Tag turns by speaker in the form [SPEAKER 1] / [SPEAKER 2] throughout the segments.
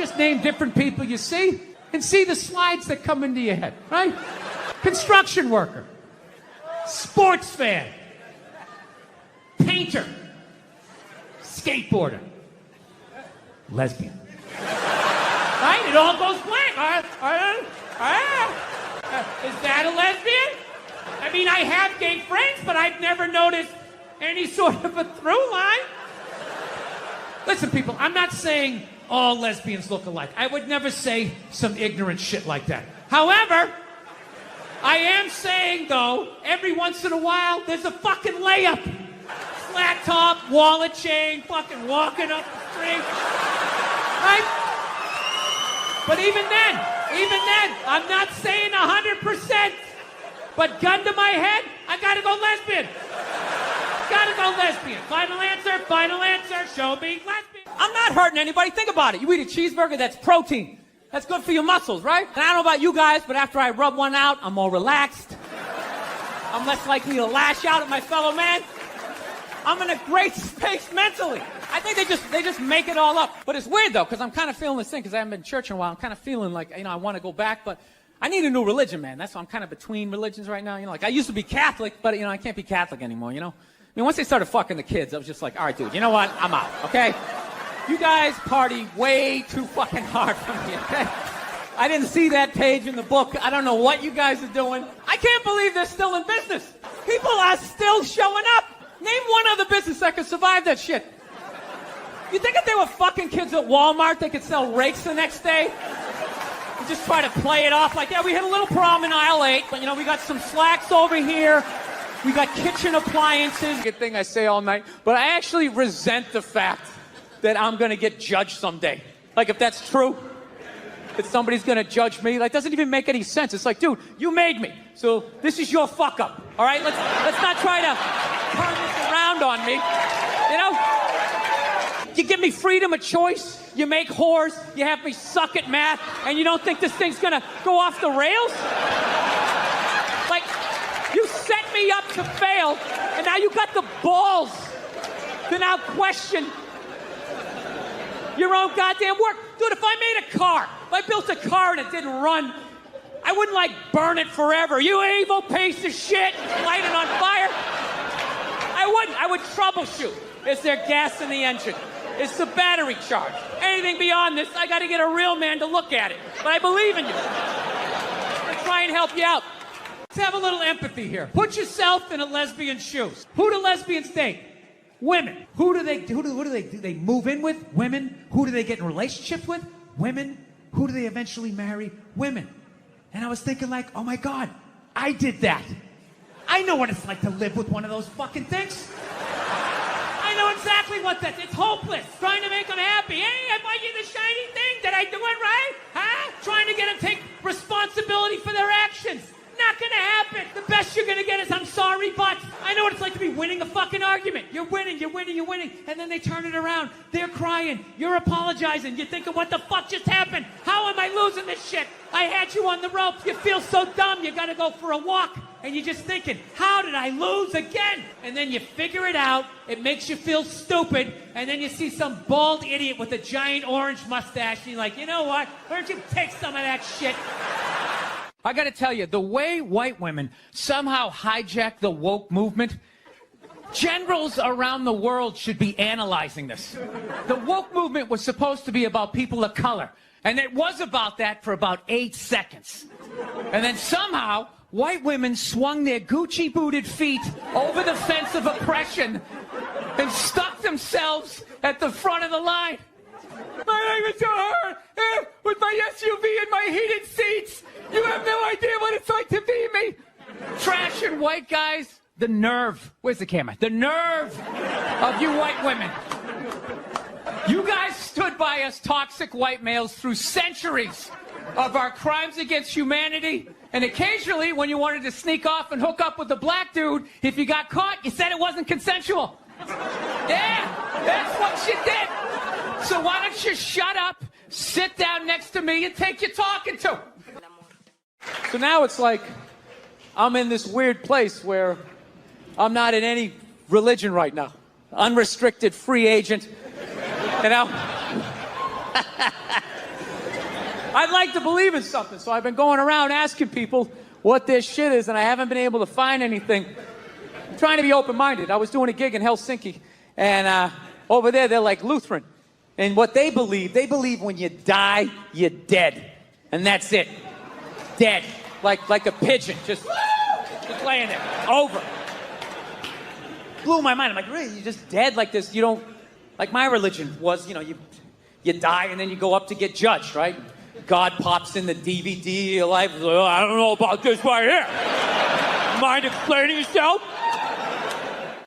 [SPEAKER 1] just name different people you see and see the slides that come into your head, right? Construction worker, sports fan, painter, skateboarder, lesbian. Right? It all goes blank. Is that a lesbian? I mean, I have gay friends, but I've never noticed any sort of a through line. Listen, people, I'm not saying all lesbians look alike. I would never say some ignorant shit like that. However, I am saying, though, every once in a while, there's a fucking layup. Flat top, wallet chain, fucking walking up the street. Right? But even then, I'm not saying 100%. But gun to my head, I gotta go lesbian. Gotta go lesbian. Final answer, show me lesbian. I'm not hurting anybody. Think about it. You eat a cheeseburger, that's protein. That's good for your muscles, right? And I don't know about you guys, but after I rub one out, I'm more relaxed. I'm less likely to lash out at my fellow man. I'm in a great space mentally. I think they just make it all up. But it's weird, though, because I'm kind of feeling this thing, because I haven't been to church in a while. I'm kind of feeling like, I want to go back, but I need a new religion, man. That's why I'm kind of between religions right now. Like, I used to be Catholic, but, I can't be Catholic anymore, I mean, once they started fucking the kids, I was just like, all right, dude, you know what? I'm out, okay? You guys party way too fucking hard for me, okay? I didn't see that page in the book. I don't know what you guys are doing. I can't believe they're still in business. People are still showing up. Name one other business that could survive that shit. You think if they were fucking kids at Walmart, they could sell rakes the next day? And just try to play it off like, yeah, we had a little problem in aisle 8, but, we got some slacks over here. We got kitchen appliances. Good thing I say all night, but I actually resent the fact that I'm going to get judged someday. Like, if that's true, that somebody's going to judge me, like, doesn't even make any sense. It's like, dude, you made me, so this is your fuck up, all right? Let's not try to turn this around on me, You give me freedom of choice, you make whores, you have me suck at math, and you don't think this thing's going to go off the rails? Like, you set me up to fail, and now you got the balls to now question your own goddamn work. Dude, if I made a car, if I built a car and it didn't run, I wouldn't, burn it forever. You evil piece of shit, light it on fire. I wouldn't. I would troubleshoot. Is there gas in the engine? Is the battery charged? Anything beyond this, I got to get a real man to look at it. But I believe in you. I'll try and help you out. Let's have a little empathy here. Put yourself in a lesbian's shoes. Who do lesbians date? Women. Who do they do they move in with? Women. Who do they get in relationships with? Women. Who do they eventually marry? Women. And I was thinking like, oh my God, I did that. I know what it's like to live with one of those fucking things. I know exactly what that is. It's hopeless. Trying to make them happy. Hey, I bought you the shiny thing. Did I do it right? Huh? Trying to get them to take responsibility for their actions. Not gonna happen. The best you're gonna get is I'm sorry, but I know what it's like to be winning a fucking argument. You're winning, and then they turn it around. They're crying. You're apologizing. You're thinking, what the fuck just happened? How am I losing this shit? I had you on the ropes. You feel so dumb. You gotta go for a walk. And you're just thinking, how did I lose again? And then you figure it out. It makes you feel stupid. And then you see some bald idiot with a giant orange mustache. And you're like, you know what? Why don't you take some of that shit? I gotta tell you, the way white women somehow hijack the woke movement, generals around the world should be analyzing this. The woke movement was supposed to be about people of color, and it was about that for about 8 seconds. And then somehow, white women swung their Gucci-booted feet over the fence of oppression and stuck themselves at the front of the line. My leg is so hard, with my SUV and my heated seats. You have no idea what it's like to be me. Trash and white guys, the nerve. Where's the camera? The nerve of you white women. You guys stood by us toxic white males through centuries of our crimes against humanity. And occasionally, when you wanted to sneak off and hook up with a black dude, if you got caught, you said it wasn't consensual. Yeah, that's what you did. So why don't you shut up, sit down next to me, and take your talking to? So now it's like I'm in this weird place where I'm not in any religion right now. Unrestricted free agent, I'd like to believe in something, so I've been going around asking people what this shit is, and I haven't been able to find anything. I'm trying to be open-minded. I was doing a gig in Helsinki, and over there, they're like Lutheran. And what they believe when you die, you're dead. And that's it. Dead. Like a pigeon, just laying there. Over. Blew my mind. I'm like, really? You're just dead like this? You don't... Like my religion was, you know, you die and then you go up to get judged, right? God pops in the DVD of your life. Oh, I don't know about this right here. Mind explaining yourself?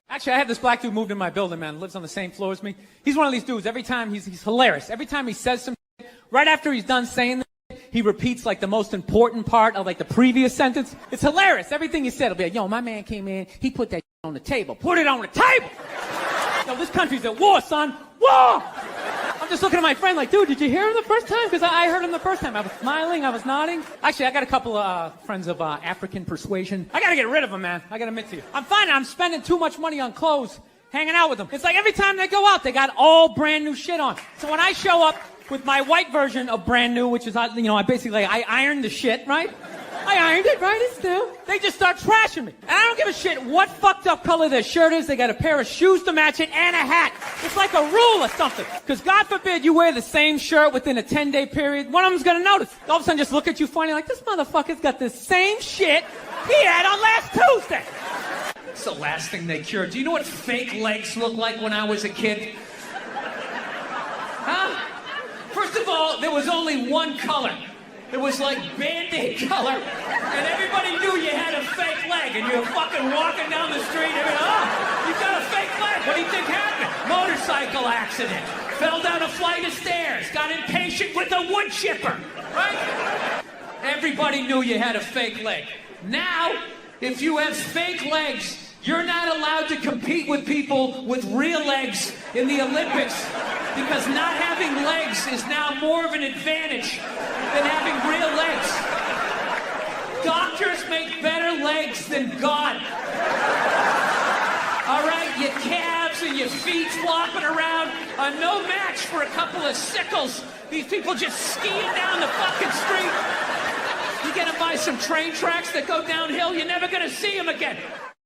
[SPEAKER 1] Actually, I have this black dude moved in my building, man. Lives on the same floor as me. He's one of these dudes. Every time he's hilarious. Every time he says some shit, right after he's done saying the shit, he repeats like the most important part of like the previous sentence. It's hilarious. Everything he said will be like, yo, my man came in. He put that shit on the table. Put it on the table. Yo, this country's at war, son. War! I'm just looking at my friend like, dude, did you hear him the first time? Because I heard him the first time. I was smiling, I was nodding. Actually, I got a couple of friends of African persuasion. I got to get rid of them, man. I got to admit to you. I'm finding I'm spending too much money on clothes hanging out with them. It's like every time they go out, they got all brand new shit on. So when I show up with my white version of brand new, which is, you know, I ironed the shit, right? I ironed it, right? It's new. They just start trashing me. And I don't give a shit what fucked up color their shirt is. They got a pair of shoes to match it and a hat. It's like a rule or something. Because God forbid you wear the same shirt within a 10-day period. One of them's going to notice. All of a sudden just look at you funny like, this motherfucker's got the same shit he had on last Tuesday. It's the last thing they cured. Do you know what fake legs looked like when I was a kid? Huh? First of all, there was only one color. It was like Band-Aid color, and everybody knew you had a fake leg, and you were fucking walking down the street, and oh, you got a fake leg. What do you think happened? Motorcycle accident. Fell down a flight of stairs. Got impatient with a wood chipper, right? Everybody knew you had a fake leg. Now, if you have fake legs, you're not allowed to compete with people with real legs in the Olympics because not having legs is now more of an advantage than having real legs. Doctors make better legs than God. All right, your calves and your feet flopping around are no match for a couple of sickles. These people just skiing down the fucking street. You get them by some train tracks that go downhill, you're never gonna see them again.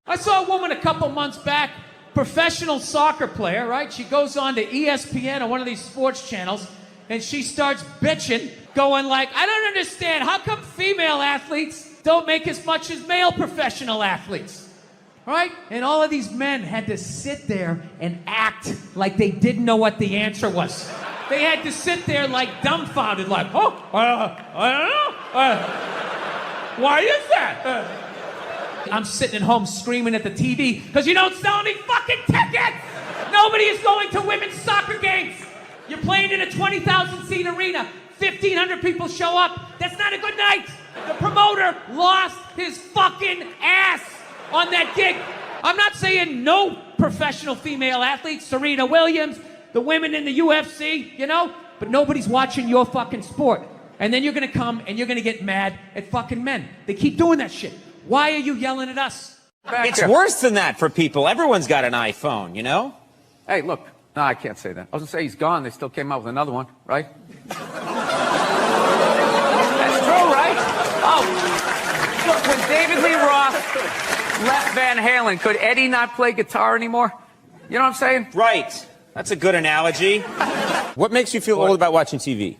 [SPEAKER 1] I saw a woman a couple months back, professional soccer player, right? She goes on to ESPN or one of these sports channels, and she starts bitching, going like, I don't understand, how come female athletes don't make as much as male professional athletes? Right? And all of these men had to sit there and act like they didn't know what the answer was. They had to sit there like dumbfounded, like, oh, I don't know. Why is that? I'm sitting at home screaming at the TV because you don't sell any fucking tickets! Nobody is going to women's soccer games! You're playing in a 20,000-seat arena. 1,500 people show up. That's not a good night! The promoter lost his fucking ass on that gig. I'm not saying no professional female athletes, Serena Williams, the women in the UFC, you know? But nobody's watching your fucking sport. And then you're gonna come and you're gonna get mad at fucking men. They keep doing that shit. Why are you yelling at us?
[SPEAKER 2] It's worse than that for people. Everyone's got an iPhone, you know?
[SPEAKER 3] Hey, look. No, I can't say that. I was going to say he's gone. They still came out with another one, right? That's true, right? Oh, look, when David Lee Roth left Van Halen, could Eddie not play guitar anymore? You know what I'm saying?
[SPEAKER 2] Right. That's a good analogy. What makes you feel old about watching TV?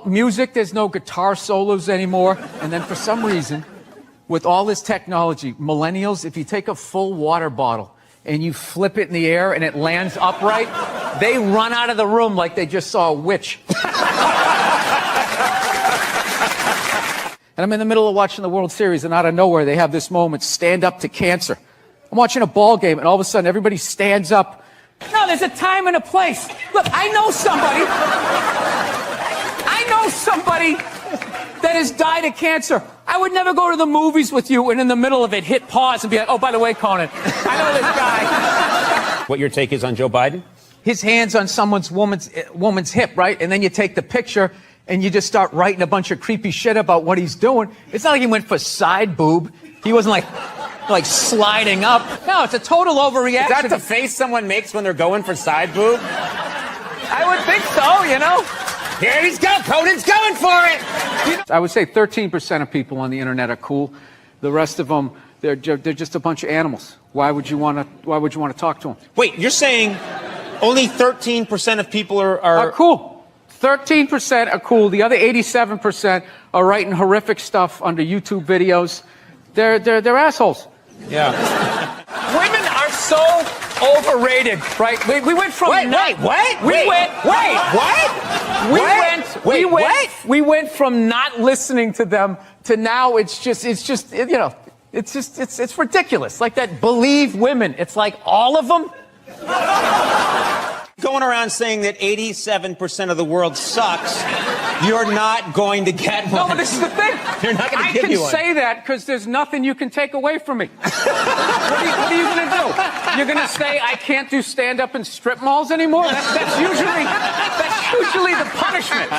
[SPEAKER 3] Music, there's no guitar solos anymore. And then for some reason, with all this technology, millennials, if you take a full water bottle and you flip it in the air and it lands upright, they run out of the room like they just saw a witch. And I'm in the middle of watching the World Series, and out of nowhere, they have this moment, stand up to cancer. I'm watching a ball game, and all of a sudden, everybody stands up. No, there's a time and a place. Look, I know somebody that has died of cancer. I would never go to the movies with you and in the middle of it hit pause and be like, oh, by the way, Conan, I know this guy.
[SPEAKER 2] What your take is on Joe Biden?
[SPEAKER 3] His hand's on someone's woman's hip, right? And then you take the picture and you just start writing a bunch of creepy shit about what he's doing. It's not like he went for side boob. He wasn't like sliding up. No, it's a total overreaction.
[SPEAKER 2] Is that the face someone makes when they're going for side boob?
[SPEAKER 3] I would think so, you know?
[SPEAKER 2] Here he's go. Conan's going for it.
[SPEAKER 3] I would say 13% of people on the internet are cool. The rest of them, they're just a bunch of animals. Why would you want to talk to them?
[SPEAKER 2] Wait, you're saying only 13% of people
[SPEAKER 3] Are cool. 13% are cool. The other 87% are writing horrific stuff under YouTube videos. They're assholes.
[SPEAKER 2] Yeah.
[SPEAKER 3] Women are so overrated, right? We went from we went from not listening to them to now it's ridiculous. Like that Believe women. It's like all of them.
[SPEAKER 2] Going around saying that 87% of the world sucks, you're not going to get one.
[SPEAKER 3] No, but this is the thing.
[SPEAKER 2] You're not going to give you one.
[SPEAKER 3] I can say that because there's nothing you can take away from me. What are you going to do? You're going to say I can't do stand-up in strip malls anymore? That's usually the punishment.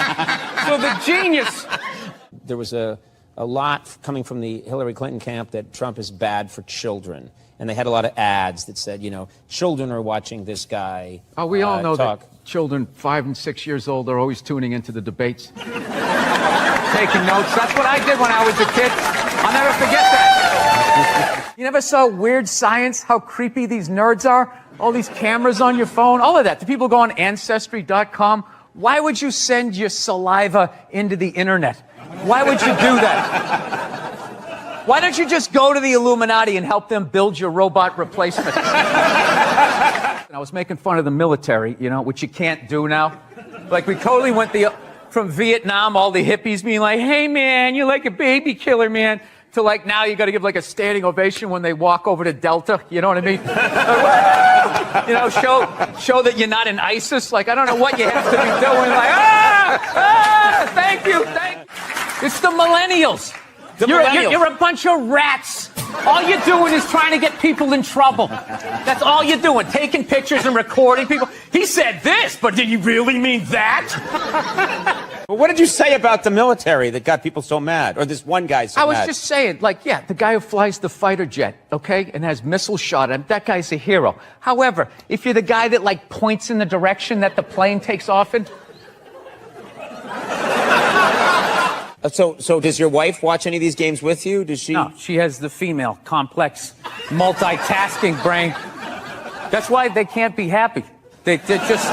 [SPEAKER 3] So the genius.
[SPEAKER 2] There was a lot coming from the Hillary Clinton camp that Trump is bad for children. And they had a lot of ads that said, children are watching this guy.
[SPEAKER 3] Oh, we all know
[SPEAKER 2] talk.
[SPEAKER 3] that children 5 and 6 years old are always tuning into the debates. Taking notes. That's what I did when I was a kid. I'll never forget that. You never saw Weird Science, how creepy these nerds are? All these cameras on your phone, all of that. The people go on Ancestry.com. Why would you send your saliva into the internet? Why would you do that? Why don't you just go to the Illuminati and help them build your robot replacement? I was making fun of the military, which you can't do now. Like, we totally went from Vietnam, all the hippies being like, hey, man, you're like a baby killer, man, to like now you got to give like a standing ovation when they walk over to Delta. You know what I mean? Show that you're not in ISIS. Like, I don't know what you have to be doing. Like, thank you. It's the millennials. You're a bunch of rats. All you're doing is trying to get people in trouble. That's all you're doing, taking pictures and recording people. He said this, but did you really mean that?
[SPEAKER 2] Well, what did you say about the military that got people so mad? Or this one guy so mad?
[SPEAKER 3] I was just saying, the guy who flies the fighter jet, okay, and has missile shot at him, that guy's a hero. However, if you're the guy that, points in the direction that the plane takes off in...
[SPEAKER 2] So does your wife watch any of these games with you? Does she?
[SPEAKER 3] No, she has the female, complex, multitasking brain. That's why they can't be happy. They just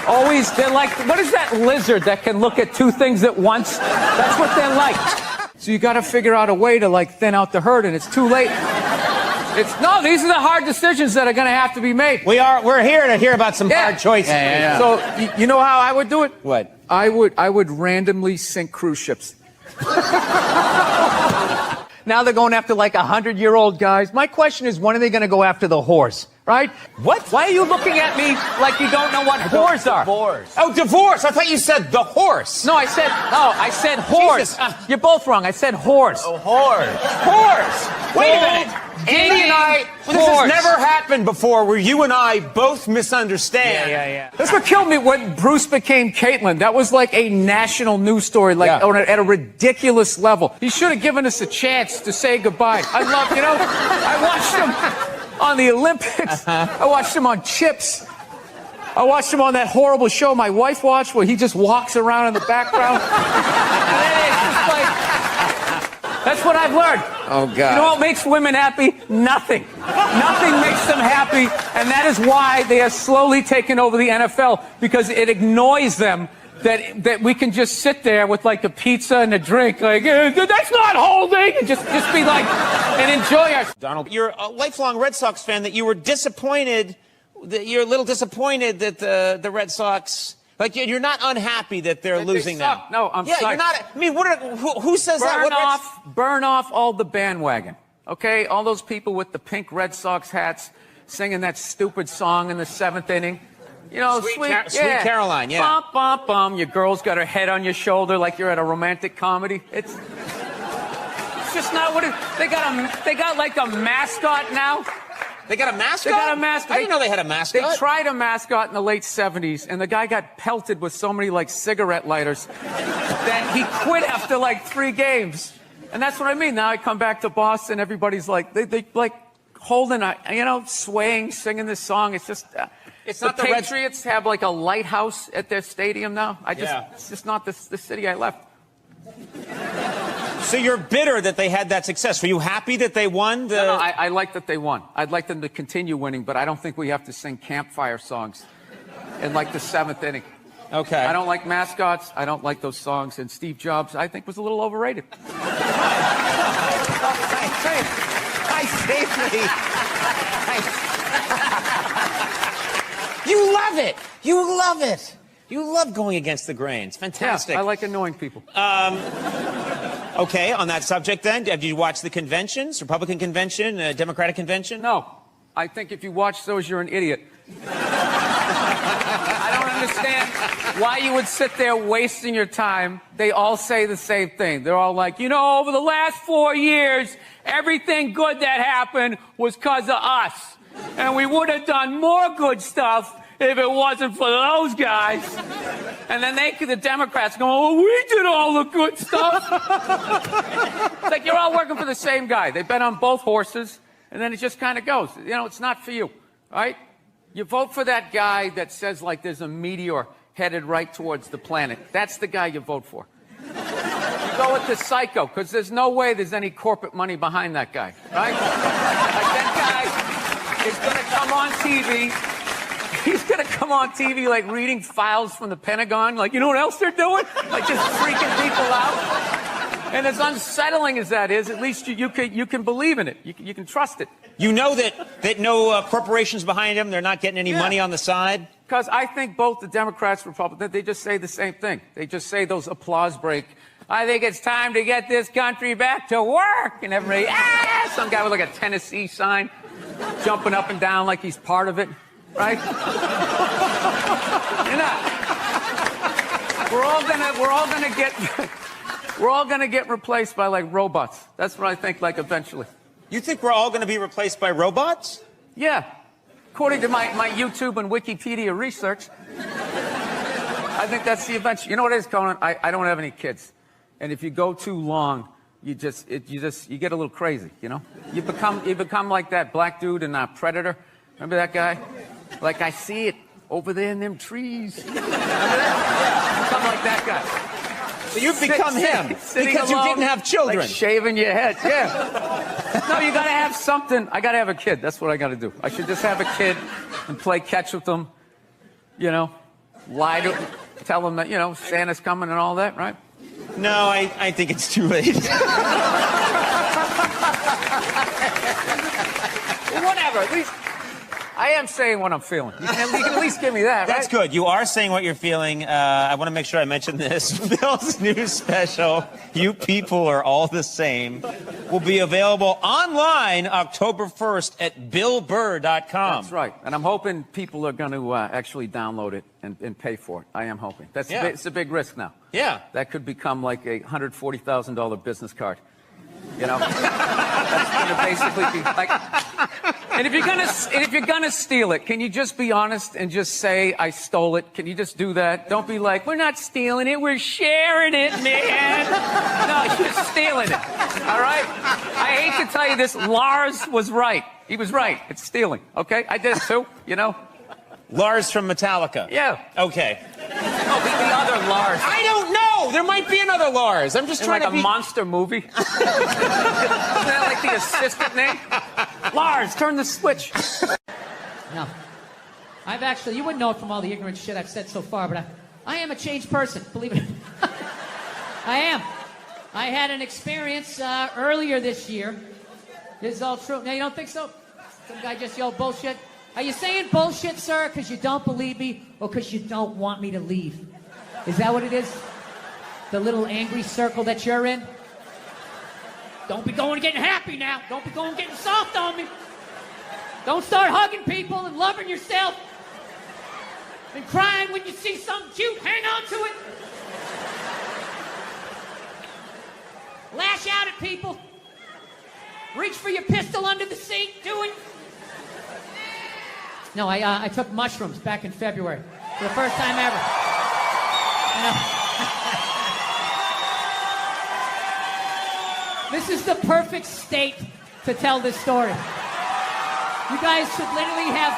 [SPEAKER 3] always, they're like, what is that lizard that can look at two things at once? That's what they're like. So you got to figure out a way to thin out the herd, and it's too late. These are the hard decisions that are going to have to be made.
[SPEAKER 2] We're here to hear about some hard choices.
[SPEAKER 3] Yeah. So you know how I would do it?
[SPEAKER 2] What?
[SPEAKER 3] I would randomly sink cruise ships. Now they're going after 100-year-old guys. My question is, when are they going to go after the whores? Right?
[SPEAKER 2] What?
[SPEAKER 3] Why are you looking at me like you don't know what whores are?
[SPEAKER 2] Divorce. Oh, divorce. I thought you said the horse.
[SPEAKER 3] No, I said whores. You're both wrong. I said horse.
[SPEAKER 2] Oh, whores. Whores. Wait a minute. Andy and I, this has never happened before where you and I both misunderstand.
[SPEAKER 3] Yeah. That's what killed me when Bruce became Caitlyn. That was like a national news story, at a ridiculous level. He should have given us a chance to say goodbye. I watched him on the Olympics. I watched him on Chips. I watched him on that horrible show my wife watched where he just walks around in the background. And then it's just that's what I've learned.
[SPEAKER 2] Oh, God.
[SPEAKER 3] You know what makes women happy? Nothing. Nothing makes them happy, and that is why they are slowly taking over the NFL, because it annoys them that we can just sit there with a pizza and a drink, that's not holding, and just be and enjoy our...
[SPEAKER 2] Donald, you're a lifelong Red Sox fan that you were disappointed, you're a little disappointed that the Red Sox... you're not unhappy that they're losing now.
[SPEAKER 3] No, I'm sorry.
[SPEAKER 2] Yeah, you're not. I mean, who says that?
[SPEAKER 3] Burn off all the bandwagon. Okay? All those people with the pink Red Sox hats singing that stupid song in the 7th inning. Sweet
[SPEAKER 2] Caroline, yeah.
[SPEAKER 3] Bum, bum, bum. Your girl's got her head on your shoulder like you're at a romantic comedy. It's just not what it... They got a mascot now.
[SPEAKER 2] They got a mascot?
[SPEAKER 3] They got a mascot.
[SPEAKER 2] I didn't know they had a mascot.
[SPEAKER 3] They tried a mascot in the late 70s, and the guy got pelted with so many, cigarette lighters that he quit after, 3 games. And that's what I mean. Now I come back to Boston, everybody's they holding, swaying, singing this song. It's just,
[SPEAKER 2] It's
[SPEAKER 3] The
[SPEAKER 2] not the Red.
[SPEAKER 3] Patriots have like a lighthouse at their stadium now.
[SPEAKER 2] Yeah.
[SPEAKER 3] It's just not the city I left.
[SPEAKER 2] So you're bitter that they had that success. Were you happy that they won?
[SPEAKER 3] No, I like that they won. I'd like them to continue winning, but I don't think we have to sing campfire songs in like the 7th inning.
[SPEAKER 2] Okay.
[SPEAKER 3] I don't like mascots. I don't like those songs. And Steve Jobs, I think, was a little overrated.
[SPEAKER 2] You love it. You love it. You love going against the grain. It's fantastic.
[SPEAKER 3] Yeah, I like annoying people.
[SPEAKER 2] Okay, on that subject then, did you watch the conventions, Republican convention, Democratic convention?
[SPEAKER 3] No. I think if you watch those, you're an idiot. I don't understand why you would sit there wasting your time. They all say the same thing. They're all like, you know, over the last 4 years, everything good that happened was because of us. And we would have done more good stuff if it wasn't for those guys. And then the Democrats go, oh, we did all the good stuff. It's like you're all working for the same guy. They bet on both horses, and then it just kind of goes. You know, it's not for you, all right? You vote for that guy that says, like, there's a meteor headed right towards the planet. That's the guy you vote for. You go with the psycho, because there's no way there's any corporate money behind that guy, right? Like, that guy is going to come on TV. He's going to come on TV, like, reading files from the Pentagon. Like, you know what else they're doing? Like, just freaking people out. And as unsettling as that is, at least you can believe in it. You can trust it.
[SPEAKER 2] You know that no corporations behind him, they're not getting any money on the side?
[SPEAKER 3] Because I think both the Democrats, Republicans, they just say the same thing. They just say those applause break. I think it's time to get this country back to work. And everybody, some guy with like a Tennessee sign jumping up and down like he's part of it. Right? You're not. We're all gonna get replaced by like robots. That's what I think, like, eventually.
[SPEAKER 2] You think we're all going to be replaced by robots?
[SPEAKER 3] Yeah. According to my YouTube and Wikipedia research, I think that's the eventual. You know what it is, Conan? I don't have any kids. And if you go too long, you get a little crazy, you know? You become like that black dude in Predator. Remember that guy? Like, I see it over there in them trees. Remember that? You become like that guy.
[SPEAKER 2] So you've become him because you didn't have children.
[SPEAKER 3] Like shaving your head, yeah. No, you gotta have something. I gotta have a kid. That's what I gotta do. I should just have a kid and play catch with them. You know, lie to them, tell them that, you know, Santa's coming and all that, right?
[SPEAKER 2] No, I think it's too late.
[SPEAKER 3] Whatever. At least I am saying what I'm feeling. You can at least give me that, right?
[SPEAKER 2] That's good. You are saying what you're feeling. I want to make sure I mention this. Bill's new special, You People Are All the Same, will be available online October 1st at BillBurr.com.
[SPEAKER 3] That's right. And I'm hoping people are going to actually download it and pay for it. I am hoping. It's a big risk now.
[SPEAKER 2] Yeah.
[SPEAKER 3] That could become like a $140,000 business card. You know? That's going to basically be like... And if you're gonna steal it, can you just be honest and just say I stole it? Can you just do that? Don't be like, we're not stealing it, we're sharing it, man. No, you're stealing it. All right? I hate to tell you this, Lars was right. He was right. It's stealing. Okay? I did it too. You know.
[SPEAKER 2] Lars from Metallica.
[SPEAKER 3] Yeah.
[SPEAKER 2] Okay.
[SPEAKER 3] Oh, the other Lars.
[SPEAKER 2] I don't know. There might be another Lars. I'm just trying
[SPEAKER 3] like
[SPEAKER 2] to be...
[SPEAKER 3] a monster movie. Isn't that like the assistant name? Lars, turn the switch.
[SPEAKER 1] No. I've actually, you wouldn't know it from all the ignorant shit I've said so far, but I am a changed person, believe it. I am. I had an experience earlier this year. This is all true. Now, you don't think so? Some guy just yelled bullshit. Are you saying bullshit, sir, because you don't believe me or because you don't want me to leave? Is that what it is? The little angry circle that you're in? Don't be going and getting happy now. Don't be going and getting soft on me. Don't start hugging people and loving yourself. And crying when you see something cute. Hang on to it. Lash out at people. Reach for your pistol under the seat. Do it. No, I took mushrooms back in February for the first time ever. This is the perfect state to tell this story. You guys should literally have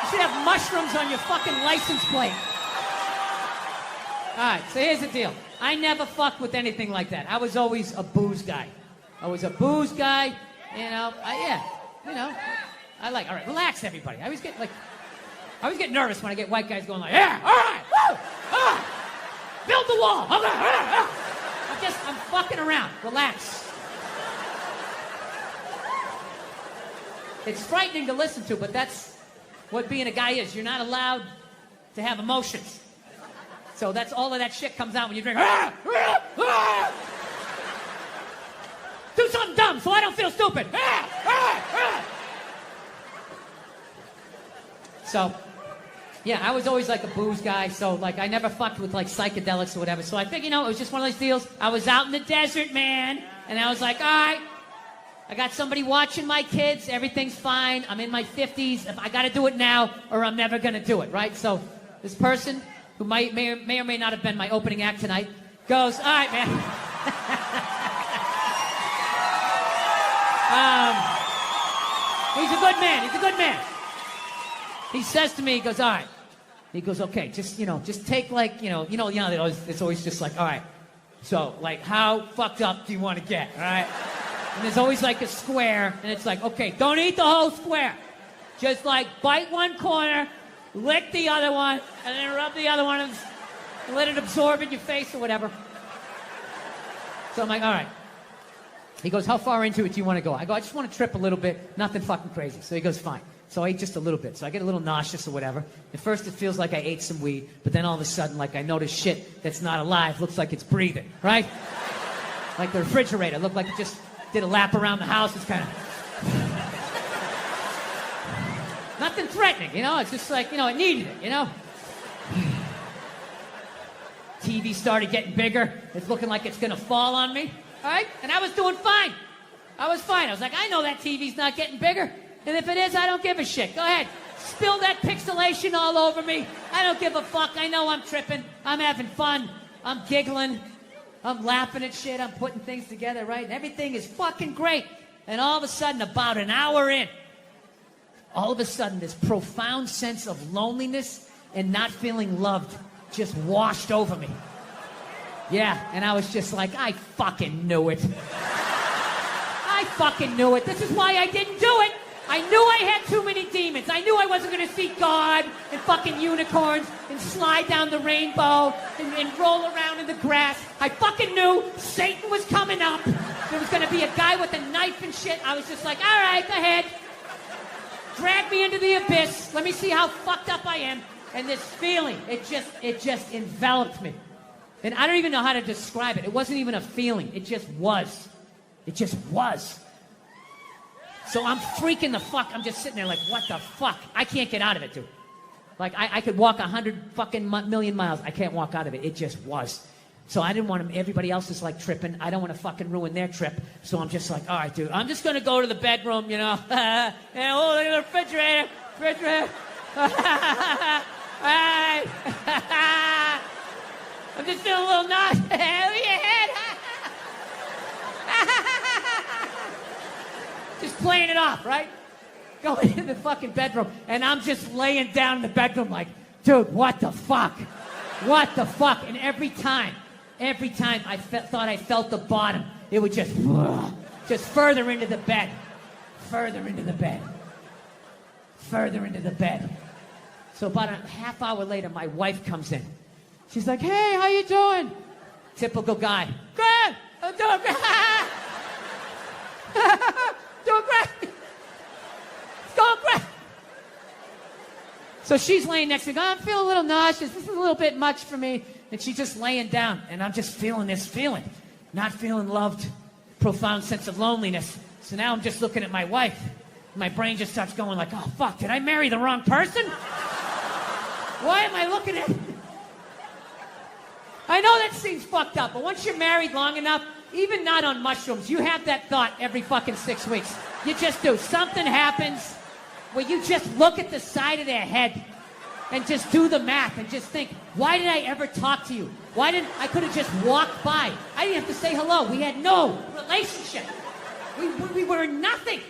[SPEAKER 1] should have mushrooms on your fucking license plate. All right, so here's the deal. I never fucked with anything like that. I was always a booze guy. All right, relax, everybody. I always get nervous when I get white guys going like, yeah, all right, woo, all right, build the wall. Okay, I'm fucking around. Relax. It's frightening to listen to, but that's what being a guy is. You're not allowed to have emotions. So that's all of that shit comes out when you drink. Do something dumb so I don't feel stupid. So, yeah, I was always like a booze guy. So, like, I never fucked with, like, psychedelics or whatever. So I think, it was just one of those deals. I was out in the desert, man. And I was like, all right, I got somebody watching my kids. Everything's fine. I'm in my 50s. I got to do it now or I'm never going to do it, right? So this person, who may or may not have been my opening act tonight, goes, all right, man. He's a good man. He says to me, he goes, all right. He goes, okay, just take like, it's always just like, all right. So, like, how fucked up do you want to get, all right? And there's always like a square, and it's like, okay, don't eat the whole square. Just like bite one corner, lick the other one, and then rub the other one and let it absorb in your face or whatever. So I'm like, all right. He goes, how far into it do you want to go? I go, I just want to trip a little bit, nothing fucking crazy. So he goes, fine. So I ate just a little bit. So I get a little nauseous or whatever. At first it feels like I ate some weed, but then all of a sudden, like, I notice shit that's not alive looks like it's breathing, right? Like the refrigerator looked like it just did a lap around the house. It's kind of nothing threatening, It's just like, it needed it, TV started getting bigger. It's looking like it's gonna fall on me, all right? And I was doing fine. I was like, I know that TV's not getting bigger. And if it is, I don't give a shit. Go ahead. Spill that pixelation all over me. I don't give a fuck. I know I'm tripping. I'm having fun. I'm giggling. I'm laughing at shit. I'm putting things together, right? And everything is fucking great. And all of a sudden, about an hour in, all of a sudden, this profound sense of loneliness and not feeling loved just washed over me. Yeah, and I was just like, I fucking knew it. I fucking knew it. This is why I didn't do it. I knew I had too many demons. I knew I wasn't going to see God and fucking unicorns and slide down the rainbow and roll around in the grass. I fucking knew Satan was coming up. There was going to be a guy with a knife and shit. I was just like, all right, go ahead. Drag me into the abyss. Let me see how fucked up I am. And this feeling, it just enveloped me. And I don't even know how to describe it. It wasn't even a feeling. It just was. It just was. So I'm freaking the fuck. I'm just sitting there like, what the fuck? I can't get out of it, dude. Like, I could walk 100 fucking million miles. I can't walk out of it. It just was. So I didn't want everybody else is like tripping. I don't want to fucking ruin their trip. So I'm just like, all right, dude, I'm just going to go to the bedroom, and oh, look at the refrigerator. All right. I'm just feeling a little nauseous. Look at your head. Just playing it off, right? Going in the fucking bedroom, and I'm just laying down in the bedroom like, dude, what the fuck? What the fuck? And every time I thought I felt the bottom, it would just further into the bed. Further into the bed. Further into the bed. So about a half hour later, my wife comes in. She's like, hey, how you doing? Typical guy. Good. I'm doing great. Doing great. It's going great. So she's laying next to me. I'm feeling a little nauseous. This is a little bit much for me. And she's just laying down. And I'm just feeling this feeling. Not feeling loved. Profound sense of loneliness. So now I'm just looking at my wife. My brain just starts going like, oh, fuck, did I marry the wrong person? Why am I looking at... I know that seems fucked up, but once you're married long enough, even not on mushrooms, you have that thought every fucking 6 weeks. You just do. Something happens where you just look at the side of their head and just do the math and just think, why did I ever talk to you? I could have just walked by. I didn't have to say hello. We had no relationship. We were nothing.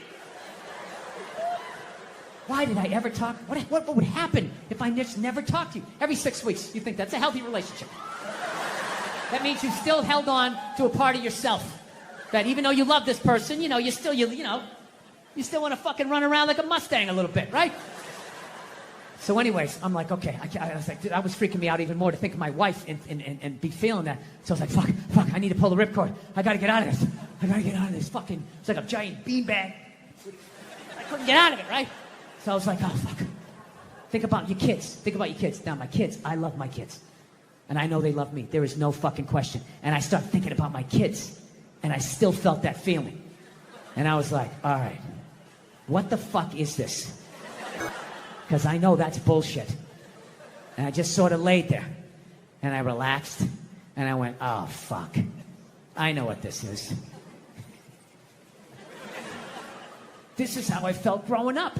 [SPEAKER 1] Why did I ever talk? What would happen if I just never talked to you? Every 6 weeks, you think that's a healthy relationship. That means you still held on to a part of yourself. That even though you love this person, you still want to fucking run around like a Mustang a little bit, right? So anyways, I'm like, okay. I was like, dude, that was freaking me out even more to think of my wife and be feeling that. So I was like, fuck, I need to pull the ripcord. I got to get out of this. I got to get out of this fucking, it's like a giant beanbag. I couldn't get out of it, right? So I was like, oh, fuck. Think about your kids. Now, my kids, I love my kids. And I know they love me. There is no fucking question. And I started thinking about my kids. And I still felt that feeling. And I was like, all right, what the fuck is this? Because I know that's bullshit. And I just sort of laid there. And I relaxed. And I went, oh, fuck. I know what this is. This is how I felt growing up.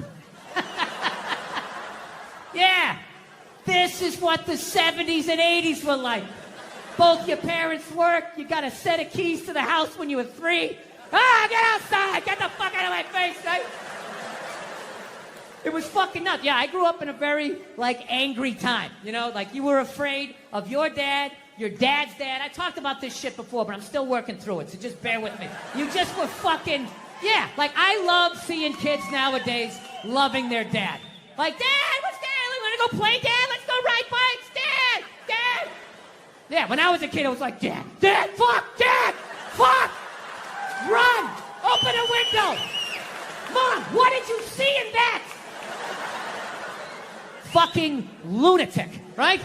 [SPEAKER 1] Yeah. This is what the 70s and 80s were like. Both your parents worked. You got a set of keys to the house when you were 3. Ah, get outside. Get the fuck out of my face, right? It was fucking nuts. Yeah, I grew up in a very, angry time. You were afraid of your dad's dad. I talked about this shit before, but I'm still working through it, so just bear with me. You just were fucking, yeah. I love seeing kids nowadays loving their dad. Like, Dad, what's Dad? Want to go play, Dad? Let's go ride bikes, Dad. Yeah, when I was a kid, I was like, Dad, fuck, run, open a window. Mom, what did you see in that? Fucking lunatic, right?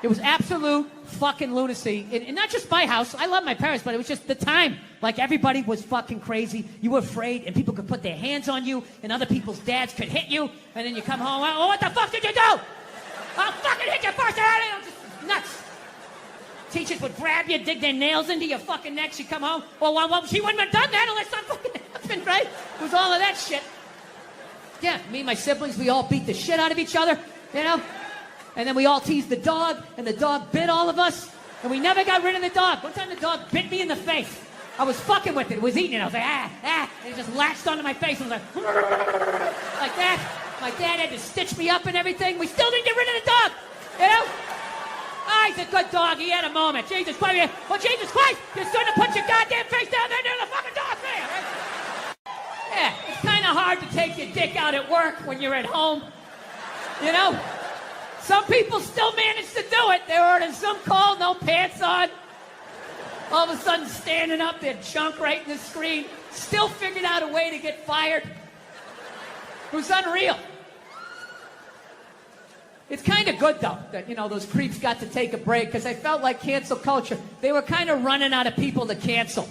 [SPEAKER 1] It was absolute fucking lunacy. And not just my house. I love my parents, but it was just the time. Everybody was fucking crazy. You were afraid, and people could put their hands on you, and other people's dads could hit you, and then you come home, oh, what the fuck did you do? I'll fucking hit you first. Just nuts. Teachers would grab you, dig their nails into your fucking neck. She'd come home. Well, she wouldn't have done that unless something fucking happened, right? It was all of that shit. Yeah, me and my siblings, we all beat the shit out of each other, And then we all teased the dog, and the dog bit all of us, and we never got rid of the dog. One time the dog bit me in the face. I was fucking with it. It was eating it. I was like, and it just latched onto my face. I was like that. My dad had to stitch me up and everything. We still didn't get rid of the dog, he's a good dog. He had a moment. Jesus Christ. Well, Jesus Christ, you're starting to put your goddamn face down there near the fucking dog there, right? Yeah, it's kind of hard to take your dick out at work when you're at home. Some people still manage to do it. They were in some call, no pants on. All of a sudden standing up, their junk right in the screen. Still figured out a way to get fired. It was unreal. It's kind of good, though, that, those creeps got to take a break, because I felt like cancel culture, they were kind of running out of people to cancel.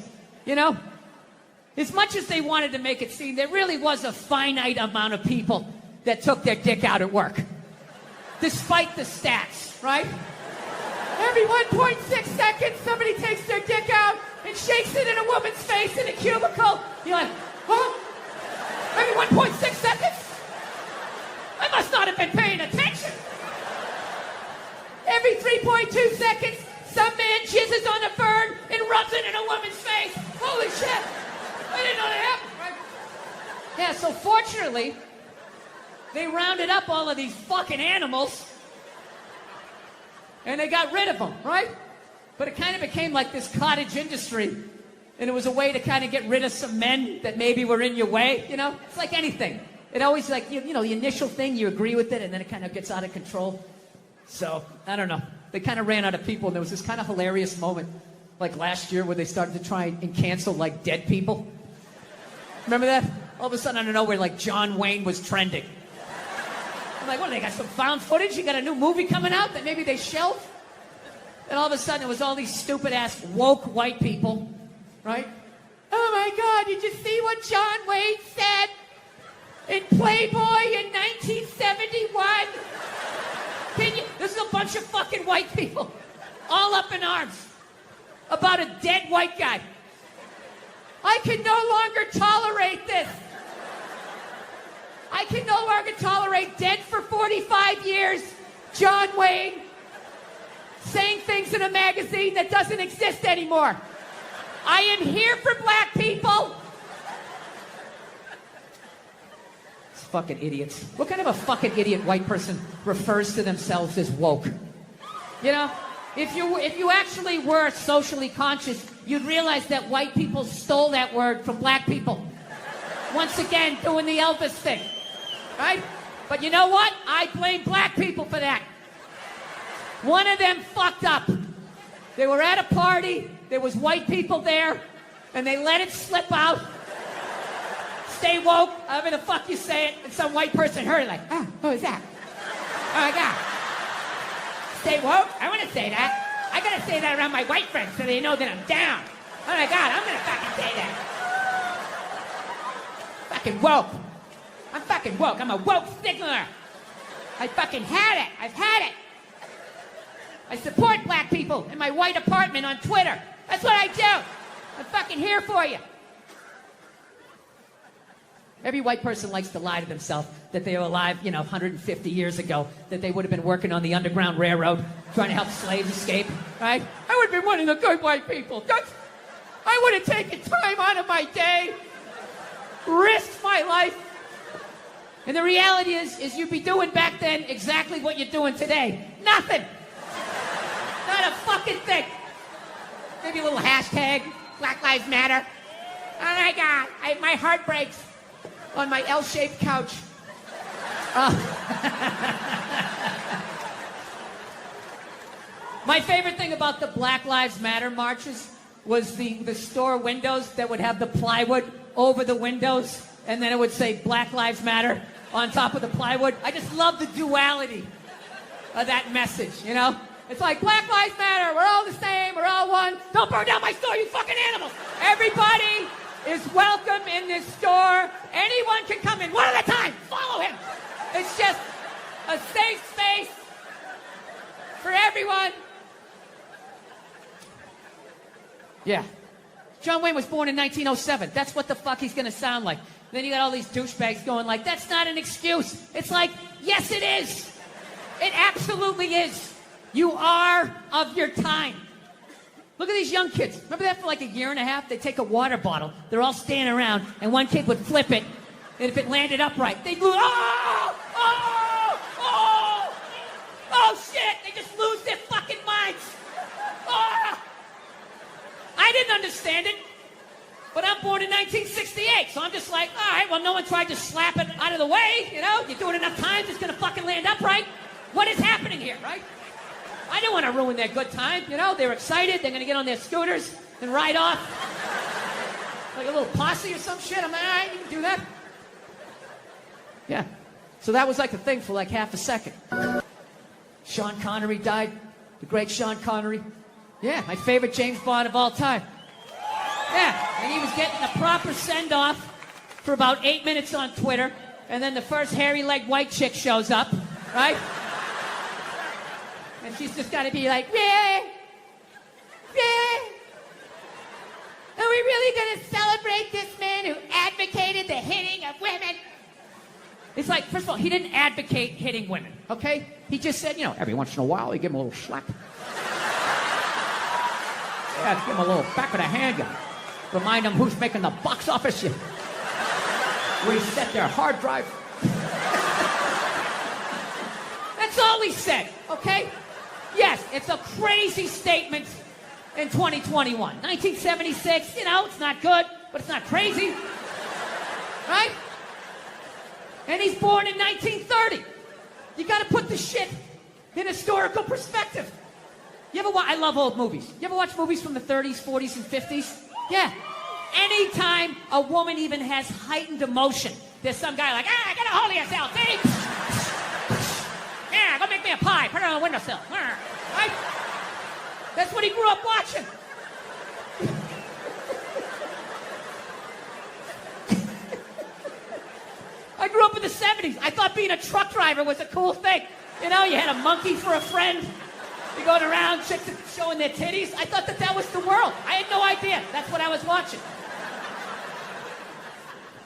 [SPEAKER 1] As much as they wanted to make it seem, there really was a finite amount of people that took their dick out at work. Despite the stats, right? Every 1.6 seconds, somebody takes their dick out and shakes it in a woman's face in a cubicle. You're like, huh? Every 1.6 seconds? I must not have been paying attention. Every 3.2 seconds, some man jizzes on a bird and rubs it in a woman's face. Holy shit. I didn't know that happened, right? Yeah, so fortunately, they rounded up all of these fucking animals and they got rid of them, right? But it kind of became like this cottage industry, and it was a way to kind of get rid of some men that maybe were in your way, It's like anything. It always the initial thing, you agree with it, and then it kind of gets out of control. So, I don't know. They kind of ran out of people, and there was this kind of hilarious moment, last year, where they started to try and cancel, dead people. Remember that? All of a sudden, out of nowhere, John Wayne was trending. I'm like, what, they got some found footage? You got a new movie coming out that maybe they shelved? And all of a sudden, it was all these stupid-ass woke white people, right? Oh, my God, did you see what John Wayne said in Playboy in 1971? This is a bunch of fucking white people, all up in arms, about a dead white guy. I can no longer tolerate this. I can no longer tolerate dead for 45 years, John Wayne, saying things in a magazine that doesn't exist anymore. I am here for black people. Fucking idiots. What kind of a fucking idiot white person refers to themselves as woke? You know, if you actually were socially conscious, you'd realize that white people stole that word from black people. Once again, doing the Elvis thing, right? But you know what? I blame black people for that. One of them fucked up. They were at a party, there was white people there, and they let it slip out. Stay woke, however the fuck you say it, and some white person heard it like, who is that? Oh my God. Stay woke? I want to say that. I gotta say that around my white friends so they know that I'm down. Oh my God, I'm gonna fucking say that. Fucking woke. I'm fucking woke. I'm a woke signaler. I fucking had it. I've had it. I support black people in my white apartment on Twitter. That's what I do. I'm fucking here for you. Every white person likes to lie to themselves that they were alive, 150 years ago, that they would have been working on the Underground Railroad, trying to help slaves escape, right? I would have been one of the good white people. I would have taken time out of my day, risked my life. And the reality is you'd be doing back then exactly what you're doing today. Nothing. Not a fucking thing. Maybe a little hashtag, Black Lives Matter. Oh my God, my heart breaks on my L-shaped couch. My favorite thing about the Black Lives Matter marches was the store windows that would have the plywood over the windows, and then it would say Black Lives Matter on top of the plywood. I just love the duality of that message, It's like, Black Lives Matter, we're all the same, we're all one. Don't burn down my store, you fucking animals. Everybody is welcome in this store. Anyone can come in, one at a time. Follow him. It's just a safe space for everyone. Yeah. John Wayne was born in 1907. That's what the fuck he's gonna sound like. Then you got all these douchebags going like, that's not an excuse. It's like, yes it is. It absolutely is. You are of your time. Look at these young kids. Remember that for like a year and a half? They'd take a water bottle. They're all standing around, and one kid would flip it, and if it landed upright, they'd lose. Oh, shit! They just lose their fucking minds. Oh. I didn't understand it, but I'm born in 1968, so I'm just like, all right, well, no one tried to slap it out of the way, You do it enough times, it's gonna fucking land upright. What is happening here, right? I didn't want to ruin their good time, They were excited. They're going to get on their scooters and ride off. Like a little posse or some shit. I'm like, all right, you can do that. Yeah. So that was like a thing for like half a second. Sean Connery died. The great Sean Connery. Yeah, my favorite James Bond of all time. Yeah. And he was getting a proper send-off for about 8 minutes on Twitter. And then the first hairy-legged white chick shows up, right? And she's just got to be like, yeah. Are we really going to celebrate this man who advocated the hitting of women? It's like, first of all, he didn't advocate hitting women, okay? He just said, every once in a while, you give him a little slap. Yeah, give him a little back of the hand. Remind him who's making the box office. Reset their hard drive. That's all he said, okay? Yes, it's a crazy statement in 2021. 1976, it's not good, but it's not crazy. Right? And he's born in 1930. You gotta put the shit in historical perspective. You ever watch, I love old movies. You ever watch movies from the 30s, 40s, and 50s? Yeah. Anytime a woman even has heightened emotion, there's some guy like, get a hold of yourself, see? Yeah, go make me a pie. Put it on the windowsill. Right? That's what he grew up watching. I grew up in the 70s. I thought being a truck driver was a cool thing. You had a monkey for a friend. You're going around, chicks showing their titties. I thought that was the world. I had no idea. That's what I was watching.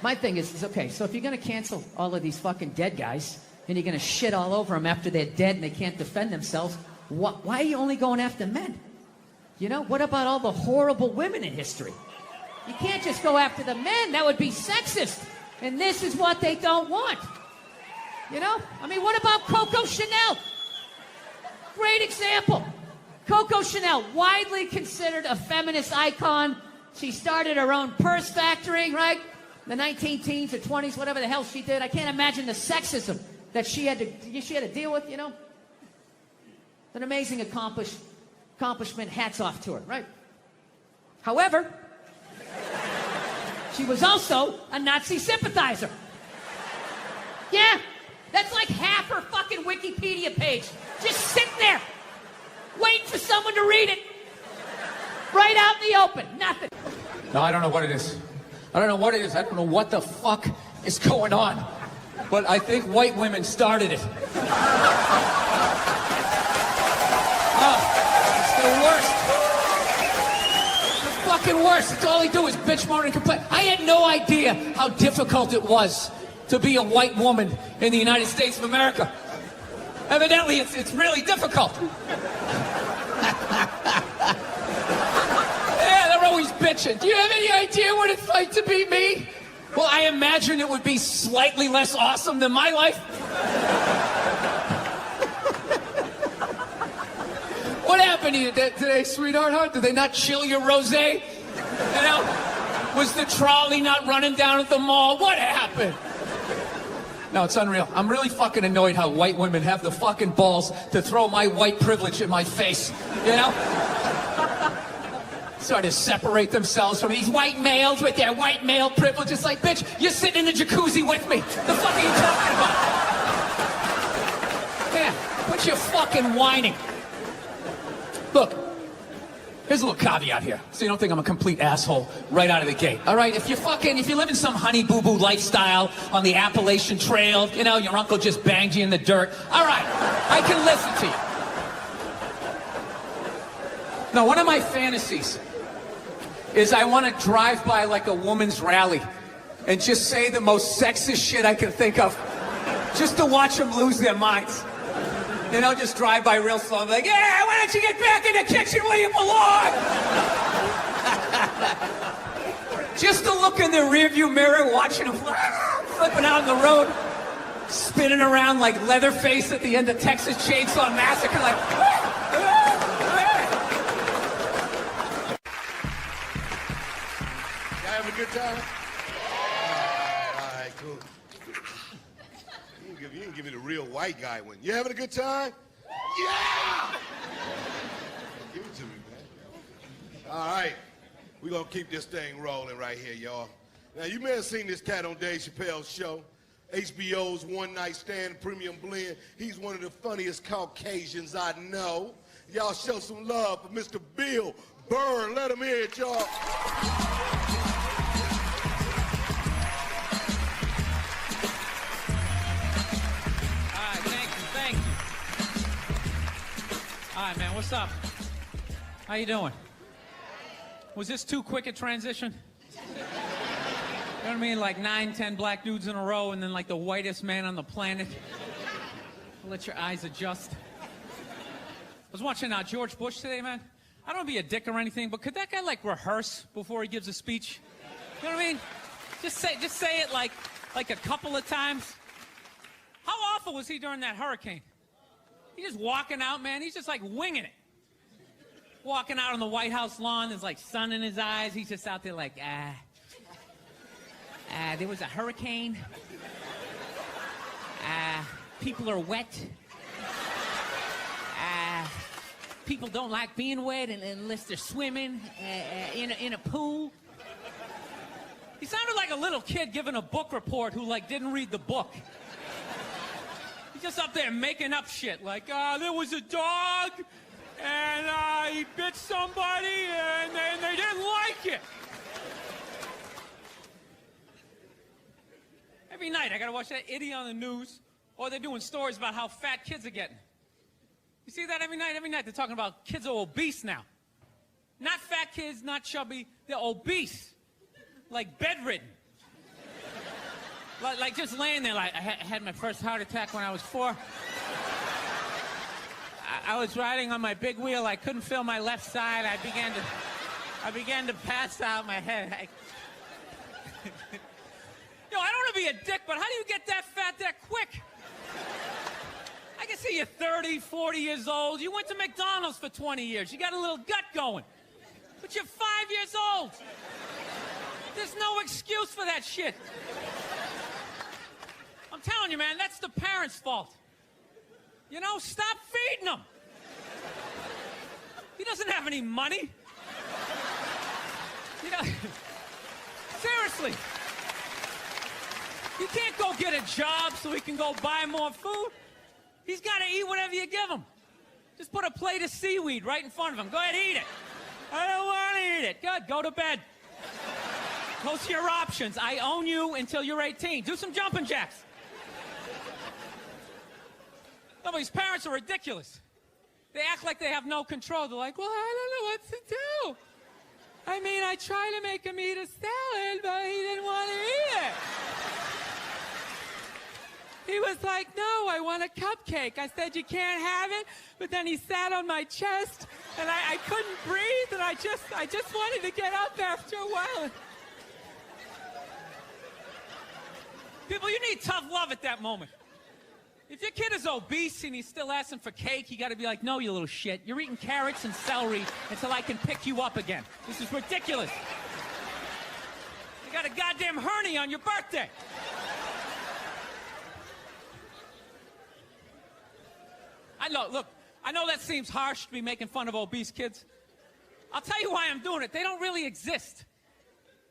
[SPEAKER 1] My thing is okay, so if you're going to cancel all of these fucking dead guys, and you're going to shit all over them after they're dead and they can't defend themselves, why are you only going after men? What about all the horrible women in history? You can't just go after the men. That would be sexist. And this is what they don't want. You know? I mean, what about Coco Chanel? Great example. Coco Chanel, widely considered a feminist icon. She started her own purse factory, right? The 19-teens or 20s, whatever the hell she did. I can't imagine the sexism that she had to deal with, you know? An amazing accomplishment. Hats off to her, right? However, she was also a Nazi sympathizer. Yeah, that's like half her fucking Wikipedia page. Just sitting there, waiting for someone to read it. Right out in the open, nothing.
[SPEAKER 3] No, I don't know what it is. I don't know what it is. I don't know what the fuck is going on. But I think white women started it. It's the worst. The fucking worst. It's all they do is bitch, moan, and complain. I had no idea how difficult it was to be a white woman in the United States of America. Evidently, it's really difficult. Yeah, they're always bitching. Do you have any idea what it's like to be me? Well, I imagine it would be slightly less awesome than my life. What happened to you today, sweetheart? Huh? Did they not chill your rosé? You know? Was the trolley not running down at the mall? What happened? No, it's unreal. I'm really fucking annoyed how white women have the fucking balls to throw my white privilege in my face. You know? Sort of separate themselves from these white males with their white male privilege. It's like, bitch, you're sitting in the jacuzzi with me. The fuck are you talking about? Yeah, quit your fucking whining. Look, here's a little caveat here, so you don't think I'm a complete asshole right out of the gate. All right, if you live in some honey boo boo lifestyle on the Appalachian Trail, you know, your uncle just banged you in the dirt. All right, I can listen to you. No, one of my fantasies is I want to drive by like a woman's rally and just say the most sexist shit I can think of, just to watch them lose their minds. You know, just drive by real slow and be like, yeah, why don't you get back in the kitchen where you belong? Just to look in the rearview mirror, watching them flipping out on the road, spinning around like Leatherface at the end of Texas Chainsaw Massacre, like,
[SPEAKER 4] Have a good time? All right, cool. You didn't give me the real white guy one. You having a good time? Yeah! Give it to me, man. All right. We're going to keep this thing rolling right here, y'all. Now, you may have seen this cat on Dave Chappelle's show. HBO's One Night Stand Premium Blend. He's one of the funniest Caucasians I know. Y'all show some love for Mr. Bill Burr. Let him hear it, y'all.
[SPEAKER 1] All right, man, what's up? How you doing? Was this too quick a transition? You know what I mean? Like 9, 10 black dudes in a row and then like the whitest man on the planet. Let your eyes adjust. I was watching George Bush today, man. I don't want to be a dick or anything, but could that guy like rehearse before he gives a speech? You know what I mean? Just say it like a couple of times. How awful was he during that hurricane? He's just walking out, man. He's just like winging it. Walking out on the White House lawn. There's like sun in his eyes. He's just out there like, there was a hurricane. People are wet. People don't like being wet unless they're swimming in a pool. He sounded like a little kid giving a book report who like didn't read the book. Just up there making up shit like, there was a dog and he bit somebody and they didn't like it. Every night I gotta watch that idiot on the news or they're doing stories about how fat kids are getting. You see that every night? Every night they're talking about kids are obese now. Not fat kids, not chubby, they're obese. Like bedridden. Like just laying there, like I had my first heart attack when I was 4. I was riding on my big wheel. I couldn't feel my left side. I began to pass out. My head. I don't want to be a dick, but how do you get that fat that quick? I can see you're 30, 40 years old. You went to McDonald's for 20 years. You got a little gut going. But you're 5 years old. There's no excuse for that shit. I'm telling you, man, that's the parents' fault. You know, stop feeding him. He doesn't have any money. You know, seriously. You can't go get a job so he can go buy more food. He's got to eat whatever you give him. Just put a plate of seaweed right in front of him. Go ahead, eat it. I don't want to eat it. Good, go to bed. Those are your options. I own you until you're 18. Do some jumping jacks. No, but these parents are ridiculous. They act like they have no control. They're like, well, I don't know what to do. I mean, I tried to make him eat a salad, but he didn't want to eat it. He was like, no, I want a cupcake. I said, you can't have it. But then he sat on my chest, and I couldn't breathe, and I just wanted to get up after a while. People, you need tough love at that moment. If your kid is obese and he's still asking for cake, you got to be like, no, you little shit. You're eating carrots and celery until I can pick you up again. This is ridiculous. You got a goddamn hernia on your birthday. I know that seems harsh to be making fun of obese kids. I'll tell you why I'm doing it. They don't really exist.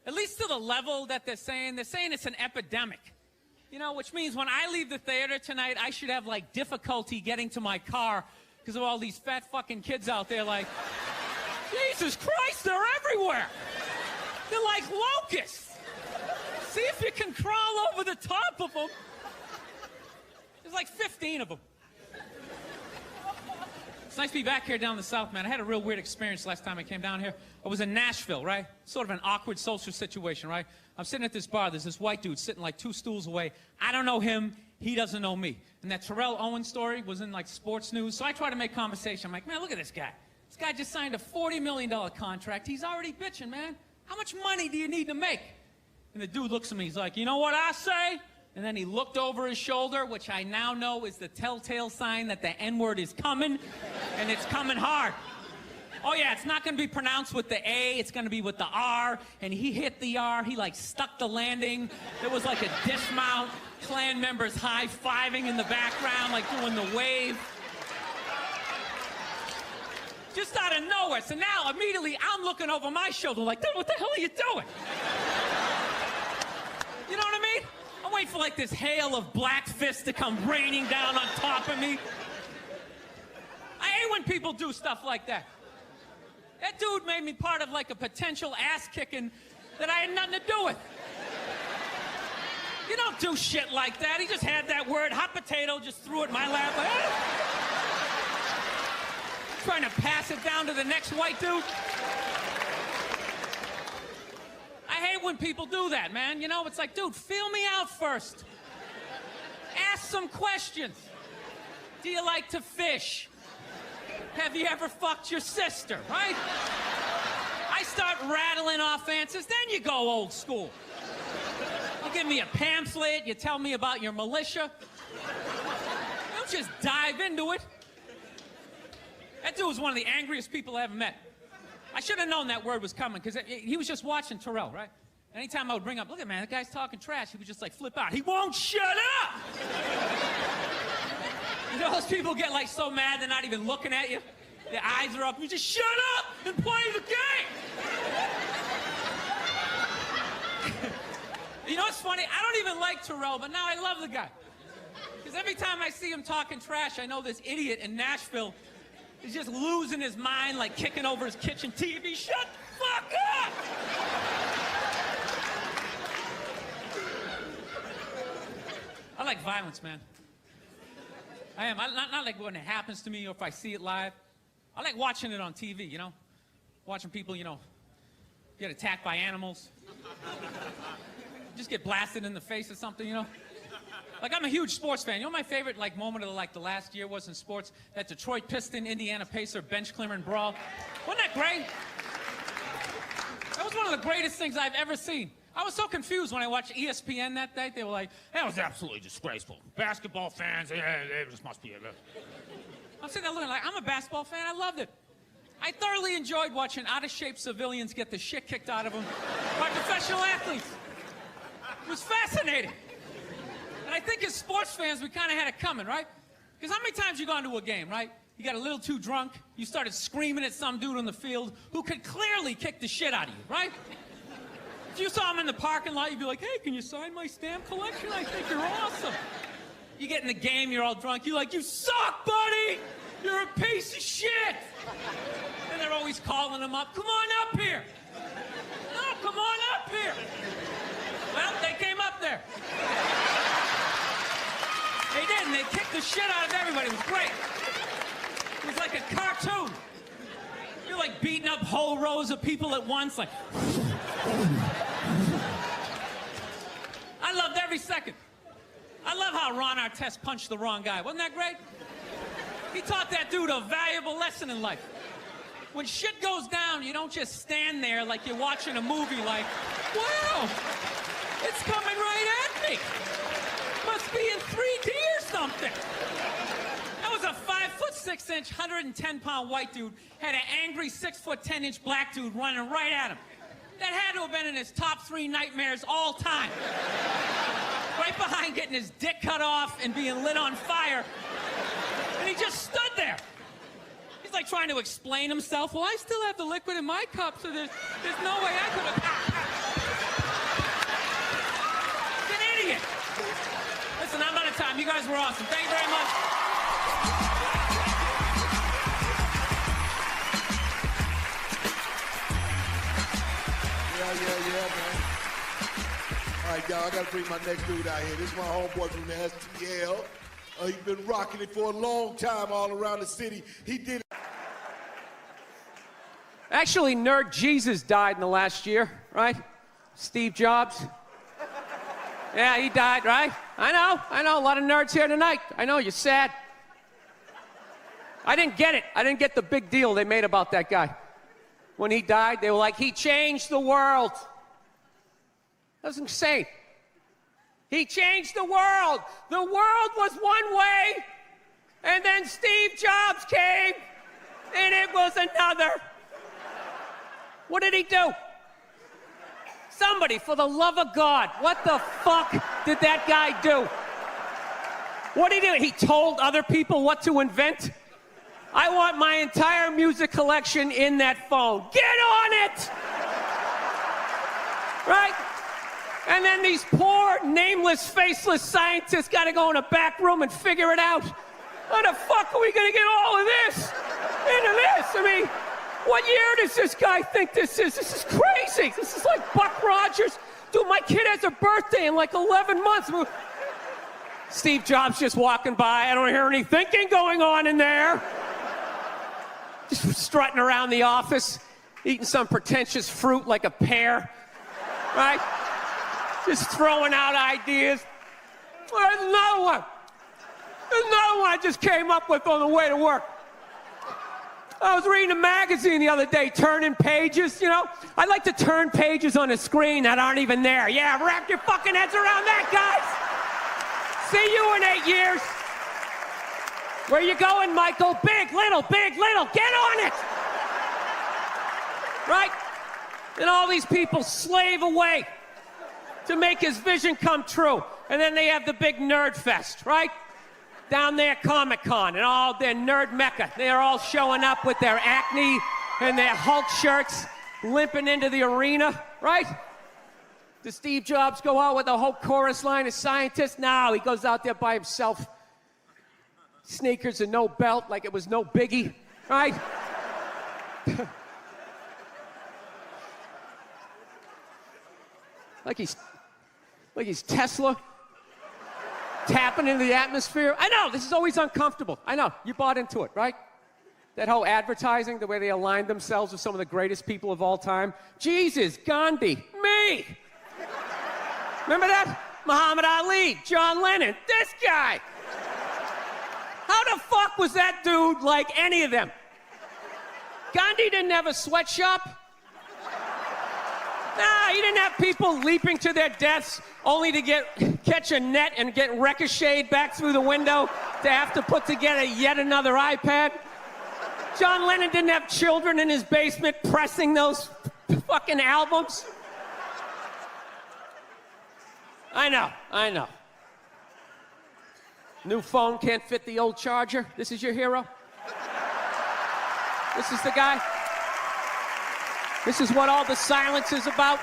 [SPEAKER 1] At least to the level that they're saying it's an epidemic. You know, which means when I leave the theater tonight, I should have, like, difficulty getting to my car because of all these fat fucking kids out there like, Jesus Christ, they're everywhere. They're like locusts. See if you can crawl over the top of them. There's like 15 of them. It's nice to be back here down in the South, man. I had a real weird experience last time I came down here. I was in Nashville, right? Sort of an awkward social situation, right? I'm sitting at this bar. There's this white dude sitting like 2 stools away. I don't know him. He doesn't know me. And that Terrell Owens story was in like sports news. So I try to make conversation. I'm like, man, look at this guy. This guy just signed a $40 million contract. He's already bitching, man. How much money do you need to make? And the dude looks at me. He's like, you know what I say? And then he looked over his shoulder, which I now know is the telltale sign that the N-word is coming, and it's coming hard. Oh, yeah, it's not going to be pronounced with the A. It's going to be with the R. And he hit the R. He, like, stuck the landing. There was, like, a dismount. Klan members high-fiving in the background, like, doing the wave. Just out of nowhere. So now, immediately, I'm looking over my shoulder like, dude, what the hell are you doing? You know what I mean? I'm waiting for, like, this hail of black fists to come raining down on top of me. I hate when people do stuff like that. That dude made me part of, like, a potential ass-kicking that I had nothing to do with. You don't do shit like that. He just had that word, hot potato, just threw it in my lap. Like, trying to pass it down to the next white dude. I hate when people do that, man. You know, it's like, dude, feel me out first. Ask some questions. Do you like to fish? Have you ever fucked your sister, right? I start rattling off answers, then you go old school. You give me a pamphlet, you tell me about your militia. Don't just dive into it. That dude was one of the angriest people I ever met. I should have known that word was coming, because he was just watching Terrell, right? Anytime I would bring up, look at man, that guy's talking trash, he would just like flip out. He won't shut up! You know those people get like so mad they're not even looking at you? Their eyes are up. You just shut up and play the game! You know what's funny? I don't even like Terrell, but now I love the guy. Because every time I see him talking trash, I know this idiot in Nashville is just losing his mind, like kicking over his kitchen TV. Shut the fuck up! I like violence, man. I am. Not like when it happens to me or if I see it live. I like watching it on TV, you know? Watching people, you know, get attacked by animals. Just get blasted in the face or something, you know? Like, I'm a huge sports fan. You know my favorite, like, moment of, like, the last year was in sports? That Detroit Piston, Indiana Pacer bench clearing brawl. Wasn't that great? That was one of the greatest things I've ever seen. I was so confused when I watched ESPN that day. They were like, that was absolutely disgraceful. Basketball fans, they just must be. I'm sitting there looking like, I'm a basketball fan. I loved it. I thoroughly enjoyed watching out-of-shape civilians get the shit kicked out of them by professional athletes. It was fascinating. And I think as sports fans, we kind of had it coming, right? Because how many times you gone to a game, right? You got a little too drunk. You started screaming at some dude on the field who could clearly kick the shit out of you, right? If you saw him in the parking lot, you'd be like, hey, can you sign my stamp collection? I think you're awesome. You get in the game, you're all drunk. You're like, you suck, buddy. You're a piece of shit. And they're always calling him up. Come on up here. No, come on up here. Well, they came up there. They did, and they kicked the shit out of everybody. It was great. It was like a cartoon. You're like beating up whole rows of people at once, like. I loved every second. I love how Ron Artest punched the wrong guy. Wasn't that great? He taught that dude a valuable lesson in life. When shit goes down, you don't just stand there like you're watching a movie like, wow, it's coming right at me. Must be in 3D or something. That was a 5'6", 110-pound white dude, had an angry 6'10" black dude running right at him. That had to have been in his top 3 nightmares all time. Right behind getting his dick cut off and being lit on fire. And he just stood there. He's like trying to explain himself. Well, I still have the liquid in my cup, so there's no way I could have. He's an idiot. Listen, I'm out of time. You guys were awesome. Thank you very much.
[SPEAKER 4] Yeah, man. All right, y'all, I gotta bring my next dude out here. This is my homeboy from the STL. He's been rocking it for a long time all around the city. He did it.
[SPEAKER 5] Actually, Nerd Jesus died in the last year, right? Steve Jobs. Yeah, he died, right? I know, a lot of nerds here tonight. I know, you're sad. I didn't get it. I didn't get the big deal they made about that guy. When he died, they were like, he changed the world. That was insane. He changed the world. The world was one way, and then Steve Jobs came, and it was another. What did he do? Somebody, for the love of God, what the fuck did that guy do? What did he do? He told other people what to invent? I want my entire music collection in that phone. Get on it! Right? And then these poor, nameless, faceless scientists got to go in a back room and figure it out. How the fuck are we going to get all of this into this? I mean, what year does this guy think this is? This is crazy. This is like Buck Rogers. Dude, my kid has a birthday in like 11 months. Steve Jobs just walking by. I don't hear any thinking going on in there. Just strutting around the office, eating some pretentious fruit like a pear, right? Just throwing out ideas. Well, there's another one. There's another one I just came up with on the way to work. I was reading a magazine the other day, turning pages, you know? I like to turn pages on a screen that aren't even there. Yeah, wrap your fucking heads around that, guys. See you in 8 years. Where you going, Michael? Big, little, get on it! Right? And all these people slave away to make his vision come true. And then they have the big nerd fest, right? Down there, Comic-Con, and all their nerd mecca. They're all showing up with their Acne and their Hulk shirts, limping into the arena, right? Does Steve Jobs go out with a whole chorus line of scientists? No, he goes out there by himself. Sneakers and no belt, like it was no biggie, right? like he's Tesla, tapping into the atmosphere. I know, this is always uncomfortable. I know, you bought into it, right? That whole advertising, the way they aligned themselves with some of the greatest people of all time. Jesus, Gandhi, me. Remember that? Muhammad Ali, John Lennon, this guy. How the fuck was that dude like any of them? Gandhi didn't have a sweatshop. Nah, he didn't have people leaping to their deaths only to catch a net and get ricocheted back through the window to have to put together yet another iPad. John Lennon didn't have children in his basement pressing those fucking albums. I know. New phone can't fit the old charger. This is your hero? This is the guy? This is what all the silence is about?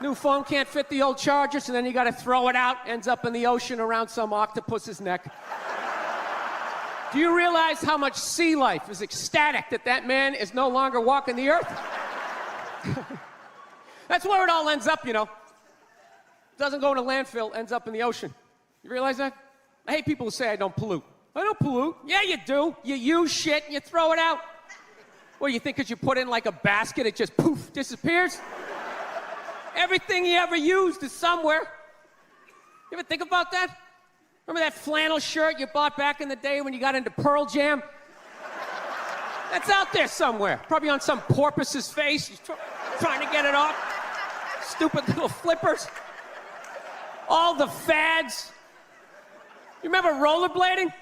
[SPEAKER 5] New phone can't fit the old charger, so then you gotta throw it out, ends up in the ocean around some octopus's neck. Do you realize how much sea life is ecstatic that that man is no longer walking the earth? That's where it all ends up, you know. Doesn't go in a landfill, ends up in the ocean. You realize that? I hate people who say I don't pollute. I don't pollute. Yeah, you do. You use shit and you throw it out. What, do you think because you put it in like a basket, it just poof, disappears? Everything you ever used is somewhere. You ever think about that? Remember that flannel shirt you bought back in the day when you got into Pearl Jam? That's out there somewhere. Probably on some porpoise's face. He's trying to get it off. Stupid little flippers. All the fads. You remember rollerblading?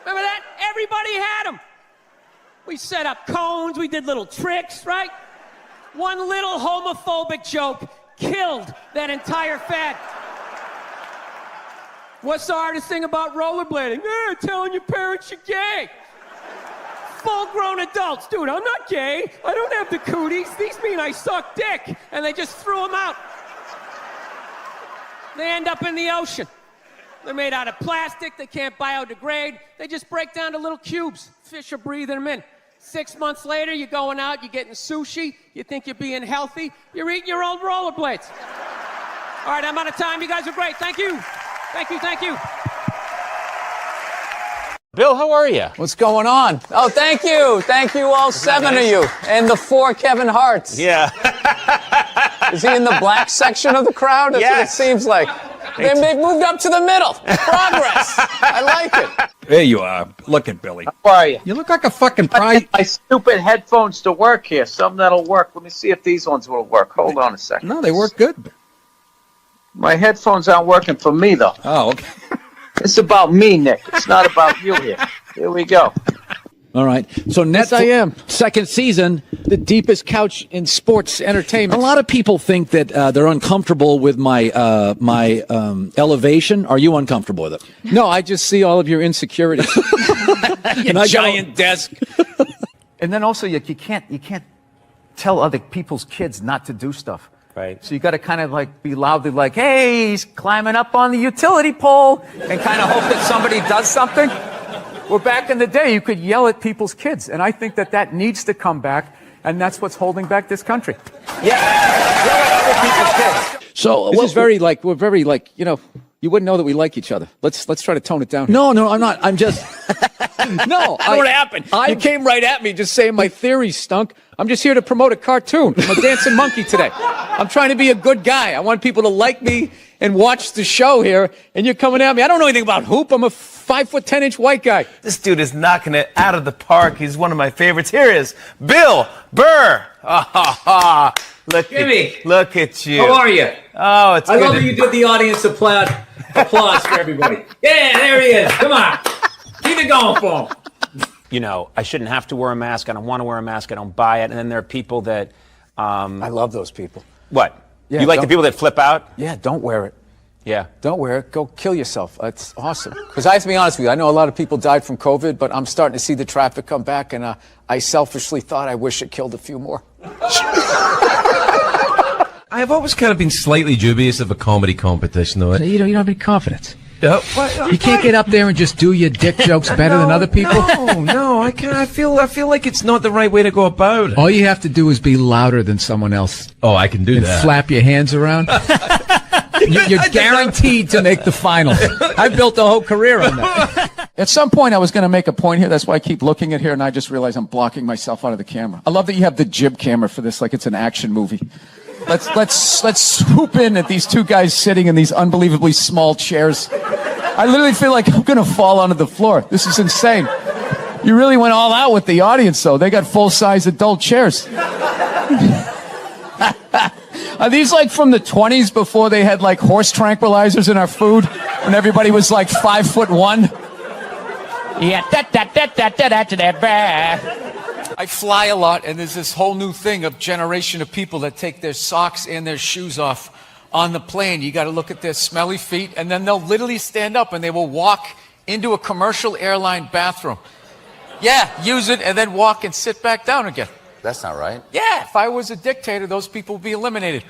[SPEAKER 5] Remember that? Everybody had them. We set up cones, we did little tricks, right? One little homophobic joke killed that entire fad. What's the hardest thing about rollerblading? Telling your parents you're gay. Full-grown adults. Dude, I'm not gay. I don't have the cooties. These mean I suck dick. And they just threw them out. They end up in the ocean. They're made out of plastic. They can't biodegrade. They just break down to little cubes. Fish are breathing them in. 6 months later, you're going out, you're getting sushi. You think you're being healthy. You're eating your old rollerblades. All right, I'm out of time. You guys are great. Thank you. Thank you.
[SPEAKER 2] Bill, how are you?
[SPEAKER 6] What's going on? Oh, thank you. Thank you, all seven of you. And the 4 Kevin Harts.
[SPEAKER 2] Yeah.
[SPEAKER 6] Is he in the black section of the crowd? That's what it seems like. They've moved up to the middle. Progress. I like it.
[SPEAKER 7] There you are. Look at Billy.
[SPEAKER 8] How are you?
[SPEAKER 7] You look like a fucking prize.
[SPEAKER 8] My stupid headphones to work here. Something that'll work. Let me see if these ones will work. Hold on a second.
[SPEAKER 7] No, they work good.
[SPEAKER 8] My headphones aren't working for me, though.
[SPEAKER 7] Oh, okay.
[SPEAKER 8] It's about me, Nick. It's not about you here. Here we go.
[SPEAKER 9] All right. So
[SPEAKER 3] Yes, I am.
[SPEAKER 9] second season.
[SPEAKER 3] The deepest couch in sports entertainment.
[SPEAKER 9] A lot of people think that they're uncomfortable with my elevation. Are you uncomfortable with it?
[SPEAKER 3] No, I just see all of your insecurities.
[SPEAKER 9] And I giant desk.
[SPEAKER 3] And then also, you can't tell other people's kids not to do stuff.
[SPEAKER 2] Right.
[SPEAKER 3] So you got to kind of like be loudly like, hey, he's climbing up on the utility pole, and kind of hope that somebody does something. Well, back in the day, you could yell at people's kids, and I think that needs to come back, and that's what's holding back this country. Yeah, yell at other people's kids.
[SPEAKER 9] So
[SPEAKER 3] This is we're very like, you know, you wouldn't know that we like each other. Let's try to tone it down.
[SPEAKER 9] No, I'm not. I'm just.
[SPEAKER 3] No,
[SPEAKER 9] I know what happened.
[SPEAKER 3] You came right at me just saying my theory stunk. I'm just here to promote a cartoon. I'm a dancing monkey today. I'm trying to be a good guy. I want people to like me and watch the show here, and you're coming at me. I don't know anything about hoop. I'm a 5'10" white guy.
[SPEAKER 10] This dude is knocking it out of the park. He's one of my favorites. Here is Bill Burr. Look at you.
[SPEAKER 11] How are you?
[SPEAKER 10] Oh, it's
[SPEAKER 11] I
[SPEAKER 10] good.
[SPEAKER 11] love that you did the audience applause for everybody. Yeah, there he is. Come on. Keep it going for him.
[SPEAKER 2] You know, I shouldn't have to wear a mask. I don't want to wear a mask. I don't buy it. And then there are people that...
[SPEAKER 3] I love those people.
[SPEAKER 2] What?
[SPEAKER 3] Yeah,
[SPEAKER 2] you like the people that flip out?
[SPEAKER 3] Yeah, don't wear it.
[SPEAKER 2] Yeah.
[SPEAKER 3] Don't wear it. Go kill yourself. It's awesome. Because I have to be honest with you, I know a lot of people died from COVID, but I'm starting to see the traffic come back, and I selfishly thought I wish it killed a few more.
[SPEAKER 10] I have always kind of been slightly dubious of a comedy competition, though.
[SPEAKER 11] You don't have any confidence.
[SPEAKER 10] You
[SPEAKER 11] can't get up there and just do your dick jokes better than other people?
[SPEAKER 10] No, I can't. I feel like it's not the right way to go about it.
[SPEAKER 11] All you have to do is be louder than someone else.
[SPEAKER 10] Oh, I can do
[SPEAKER 11] And
[SPEAKER 10] that.
[SPEAKER 11] flap your hands around. You're guaranteed to make the finals. I built a whole career on that.
[SPEAKER 3] At some point, I was going to make a point here. That's why I keep looking at here, and I just realized I'm blocking myself out of the camera. I love that you have the jib camera for this, like it's an action movie. Let's swoop in at these two guys sitting in these unbelievably small chairs. I literally feel like I'm going to fall onto the floor. This is insane. You really went all out with the audience, though. They got full-size adult chairs. Are these like from the 20s before they had like horse tranquilizers in our food? When everybody was like 5'1"? Yeah, I fly a lot, and there's this whole new thing of generation of people that take their socks and their shoes off on the plane. You got to look at their smelly feet, and then they'll literally stand up and they will walk into a commercial airline bathroom. Yeah, use it and then walk and sit back down again.
[SPEAKER 6] That's not right.
[SPEAKER 3] Yeah, if I was a dictator, those people would be eliminated.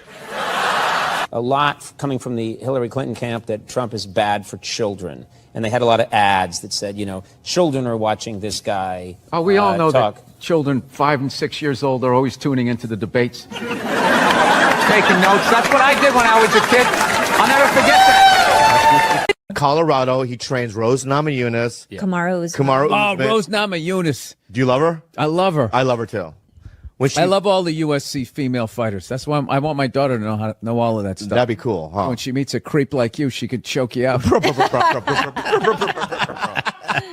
[SPEAKER 2] A lot coming from the Hillary Clinton camp that Trump is bad for children. And they had a lot of ads that said, children are watching this guy.
[SPEAKER 3] Oh, we all know
[SPEAKER 2] talk.
[SPEAKER 3] that children 5 and 6 years old are always tuning into the debates. Taking notes. That's what I did when I was a kid. I'll never forget that.
[SPEAKER 12] Colorado, he trains Rose Namajunas.
[SPEAKER 13] Yeah. Kamaru
[SPEAKER 3] Oh, Rose Namajunas.
[SPEAKER 12] Do you love her?
[SPEAKER 3] I love her.
[SPEAKER 12] I love her too.
[SPEAKER 3] I love all the USC female fighters. That's why I want my daughter to know how to know all of that stuff.
[SPEAKER 12] That'd be cool, huh?
[SPEAKER 3] When she meets a creep like you, she could choke you out.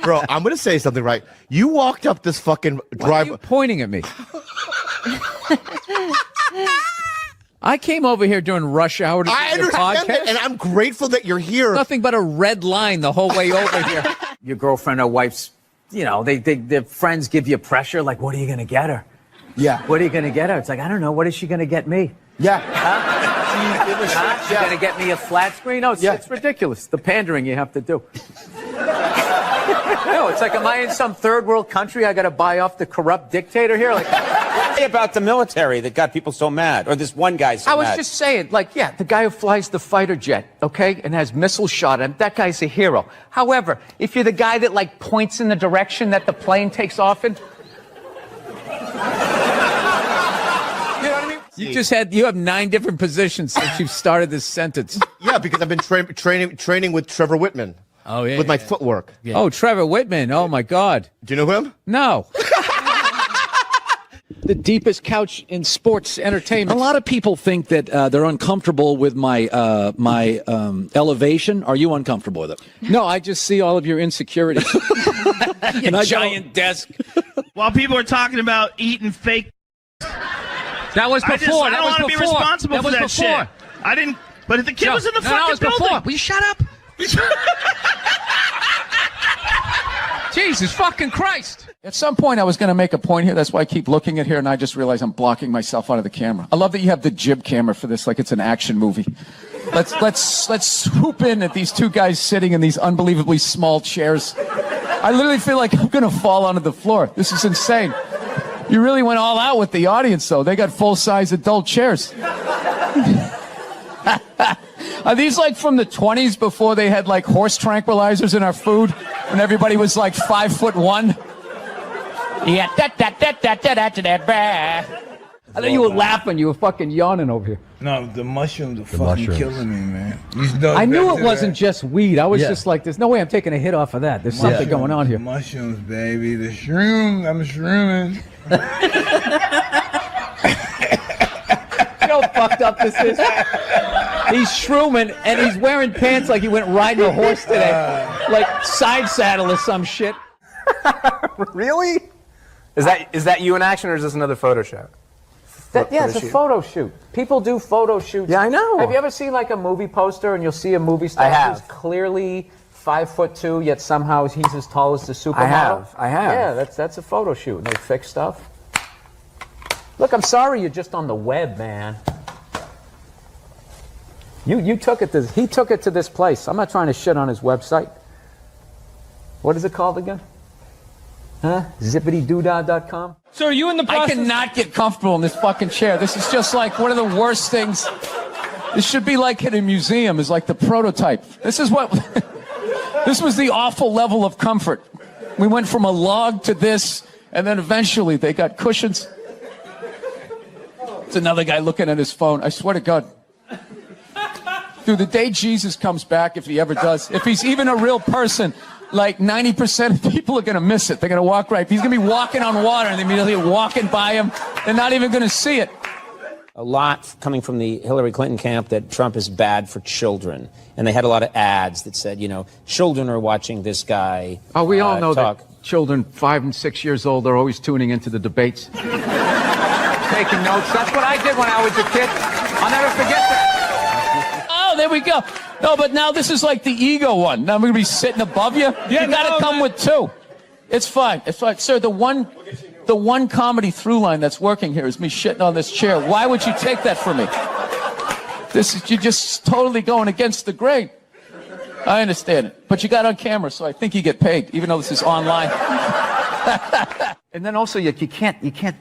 [SPEAKER 12] Bro, I'm gonna say something right. You walked up this fucking
[SPEAKER 3] Why are you pointing at me? I came over here during rush hour to do your podcast.
[SPEAKER 12] That, and I'm grateful that you're here.
[SPEAKER 3] Nothing but a red line the whole way over here.
[SPEAKER 14] Your girlfriend or wife's, their friends give you pressure. Like, what are you going to get her?
[SPEAKER 3] Yeah.
[SPEAKER 14] What are you going to get her? It's like, I don't know. What is she going to get me?
[SPEAKER 3] Yeah.
[SPEAKER 14] Huh? She's going to get me a flat screen? No, it's ridiculous. The pandering you have to do. No, it's like, am I in some third world country? I got to buy off the corrupt dictator here? Like,
[SPEAKER 2] about the military that got people so mad, or this one guy so mad.
[SPEAKER 3] I was just saying, the guy who flies the fighter jet, okay, and has missile shot at him, that guy's a hero. However, if you're the guy that, points in the direction that the plane takes off in, you know what I mean? You have 9 different positions since you've started this sentence.
[SPEAKER 12] Yeah, because I've been training with Trevor Whitman.
[SPEAKER 3] Oh, yeah.
[SPEAKER 12] With my footwork.
[SPEAKER 3] Yeah. Oh, Trevor Whitman. Oh, my God.
[SPEAKER 12] Do you know him?
[SPEAKER 3] No. The deepest couch in sports entertainment.
[SPEAKER 9] A lot of people think that they're uncomfortable with my elevation. Are you uncomfortable with it?
[SPEAKER 3] No, I just see all of your insecurities.
[SPEAKER 9] Giant desk.
[SPEAKER 15] While people are talking about eating fake.
[SPEAKER 5] That was before.
[SPEAKER 15] I don't want to be responsible for that shit. I didn't. But if the kid was in the fucking building.
[SPEAKER 5] Before. Will you shut up? Jesus fucking Christ.
[SPEAKER 3] At some point, I was going to make a point here. That's why I keep looking at here, and I just realized I'm blocking myself out of the camera. I love that you have the jib camera for this, like it's an action movie. Let's swoop in at these two guys sitting in these unbelievably small chairs. I literally feel like I'm going to fall onto the floor. This is insane. You really went all out with the audience, though. They got full-size adult chairs. Are these from the 20s before they had horse tranquilizers in our food? When everybody was 5'1"? Yeah, I thought you were laughing. You were fucking yawning over here.
[SPEAKER 15] No, the mushrooms are fucking killing me, man.
[SPEAKER 3] I knew it wasn't just weed. I was just like, there's no way I'm taking a hit off of that. There's something going on here.
[SPEAKER 15] Mushrooms, baby. The shrooms. I'm shrooming.
[SPEAKER 3] You know how fucked up this is? He's shrooming, and he's wearing pants like he went riding a horse today. Like side saddle or some shit.
[SPEAKER 10] Really? Is that you in action, or is this another photo shoot?
[SPEAKER 3] It's a photo shoot. People do photo shoots.
[SPEAKER 10] Yeah, I know.
[SPEAKER 3] Have you ever seen a movie poster and you'll see a movie star who's clearly 5'2", yet somehow he's as tall as the supermodel?
[SPEAKER 10] I have.
[SPEAKER 3] Yeah, that's a photo shoot. And they fix stuff. Look, I'm sorry you're just on the web, man. You took it to he took it to this place. I'm not trying to shit on his website. What is it called again? Huh? Zippitydoodah.com?
[SPEAKER 5] So are you in the process?
[SPEAKER 3] I cannot get comfortable in this fucking chair. This is just one of the worst things. This should be in a museum, is the prototype. This is what, this was the awful level of comfort. We went from a log to this, and then eventually they got cushions. It's another guy looking at his phone. I swear to God. Dude, the day Jesus comes back, if he ever does, if he's even a real person, 90% of people are going to miss it. They're going to walk right. He's going to be walking on water, and they're immediately walking by him. They're not even going to see it.
[SPEAKER 2] A lot coming from the Hillary Clinton camp that Trump is bad for children. And they had a lot of ads that said, children are watching this guy
[SPEAKER 3] Oh, we all know
[SPEAKER 2] talk.
[SPEAKER 3] that children 5 and 6 years old are always tuning into the debates. taking notes. That's what I did when I was a kid. I'll never forget that.
[SPEAKER 11] Oh, there we go. No, but now this is like the ego one. Now I'm going to be sitting above you.
[SPEAKER 5] Yeah,
[SPEAKER 11] you got to come with two. It's fine. It's fine. Sir, the one comedy through line that's working here is me shitting on this chair. Why would you take that from me? You're just totally going against the grain. I understand it. But you got on camera, so I think you get paid, even though this is online.
[SPEAKER 3] And then also, you can't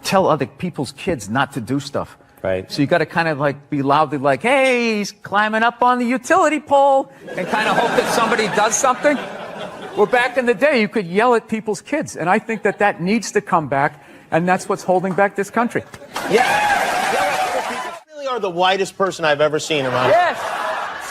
[SPEAKER 3] tell other people's kids not to do stuff.
[SPEAKER 2] Right.
[SPEAKER 3] So you got to kind of like be loudly like, hey, he's climbing up on the utility pole, and kind of hope that somebody does something. Well, back in the day, you could yell at people's kids, and I think that needs to come back, and that's what's holding back this country.
[SPEAKER 12] You really are the whitest person I've ever seen in my life.
[SPEAKER 3] Yes.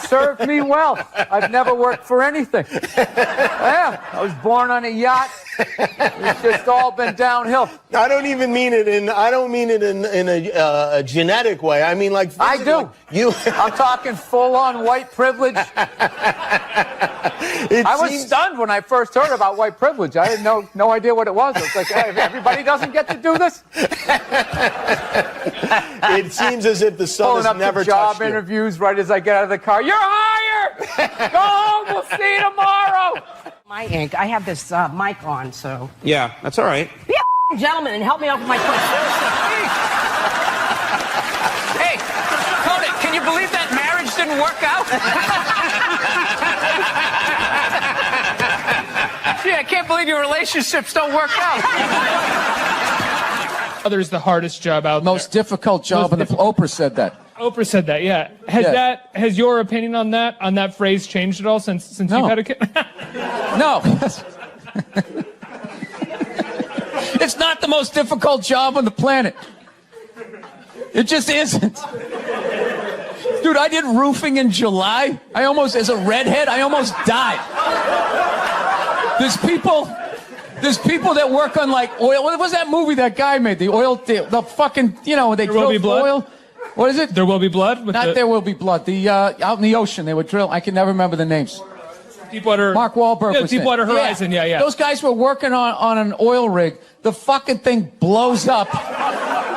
[SPEAKER 3] Served me well. I've never worked for anything. Yeah, I was born on a yacht. It's just all been downhill.
[SPEAKER 12] I don't even mean it in. I don't mean it in a genetic way. I mean like.
[SPEAKER 3] I do.
[SPEAKER 12] You.
[SPEAKER 3] I'm talking full-on white privilege. I was stunned when I first heard about white privilege. I had no idea what it was. It's like, hey, everybody doesn't get to do this.
[SPEAKER 12] It seems as if the sun
[SPEAKER 3] Pulling
[SPEAKER 12] has
[SPEAKER 3] up
[SPEAKER 12] never
[SPEAKER 3] to job
[SPEAKER 12] touched you.
[SPEAKER 3] interviews right as I get out of the car. You're hired. Go home. We'll see you tomorrow.
[SPEAKER 13] My ink. I have this mic on, so.
[SPEAKER 2] Yeah, that's all right.
[SPEAKER 13] Be a gentleman and help me out with my question.
[SPEAKER 3] Hey, Cody, can you believe that marriage didn't work out? Gee, I can't believe your relationships don't work out.
[SPEAKER 5] Others the hardest job out there.
[SPEAKER 11] Most difficult job, and Oprah said that.
[SPEAKER 5] Oprah said that, yeah. Has your opinion on that phrase changed at all since you've had a kid?
[SPEAKER 11] No. It's not the most difficult job on the planet. It just isn't. Dude, I did roofing in July. As a redhead, I almost died. There's people that work on like oil. What was that movie that guy made? The oil, the fucking, they drill oil. What is it?
[SPEAKER 5] There Will Be Blood?
[SPEAKER 11] There Will Be Blood. The out in the ocean, they would drill. I can never remember the names.
[SPEAKER 5] Deepwater.
[SPEAKER 11] Mark Wahlberg was
[SPEAKER 5] Deepwater Horizon. Yeah.
[SPEAKER 11] Those guys were working on an oil rig. The fucking thing blows up.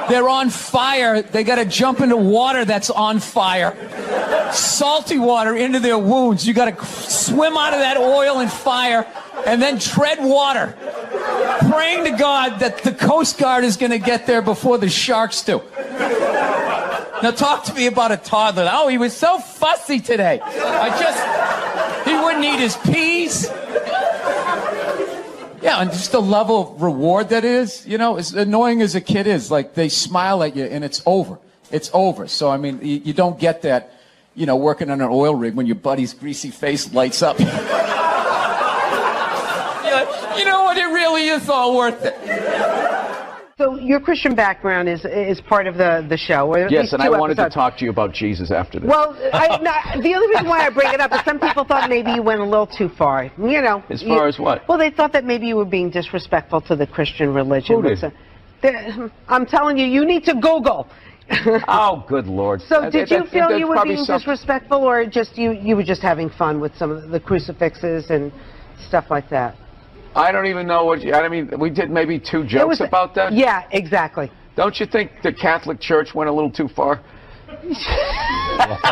[SPEAKER 11] They're on fire. They got to jump into water that's on fire. Salty water into their wounds. You got to swim out of that oil and fire, and then tread water, praying to God that the Coast Guard is going to get there before the sharks do. Now talk to me about a toddler. Oh, he was so fussy today. He wouldn't eat his peas. Yeah, and just the level of reward that is, as annoying as a kid is, like they smile at you and it's over. It's over. So, I mean, you don't get that, working on an oil rig when your buddy's greasy face lights up. You're like, you know what, it really is all worth it.
[SPEAKER 13] So your Christian background is part of the show. Or at
[SPEAKER 6] Yes,
[SPEAKER 13] least
[SPEAKER 6] and
[SPEAKER 13] two
[SPEAKER 6] I wanted
[SPEAKER 13] episodes.
[SPEAKER 6] to talk to you about Jesus after this.
[SPEAKER 13] Well, the only reason why I bring it up is some people thought maybe you went a little too far.
[SPEAKER 6] As far as what?
[SPEAKER 13] Well, they thought that maybe you were being disrespectful to the Christian religion.
[SPEAKER 6] Who did?
[SPEAKER 13] I'm telling you, you need to Google.
[SPEAKER 6] Oh, good Lord.
[SPEAKER 13] So did you feel you were being disrespectful, or just you were just having fun with some of the crucifixes and stuff like that?
[SPEAKER 6] I don't even know we did maybe 2 jokes about that.
[SPEAKER 13] Yeah, exactly.
[SPEAKER 6] Don't you think the Catholic Church went a little too far?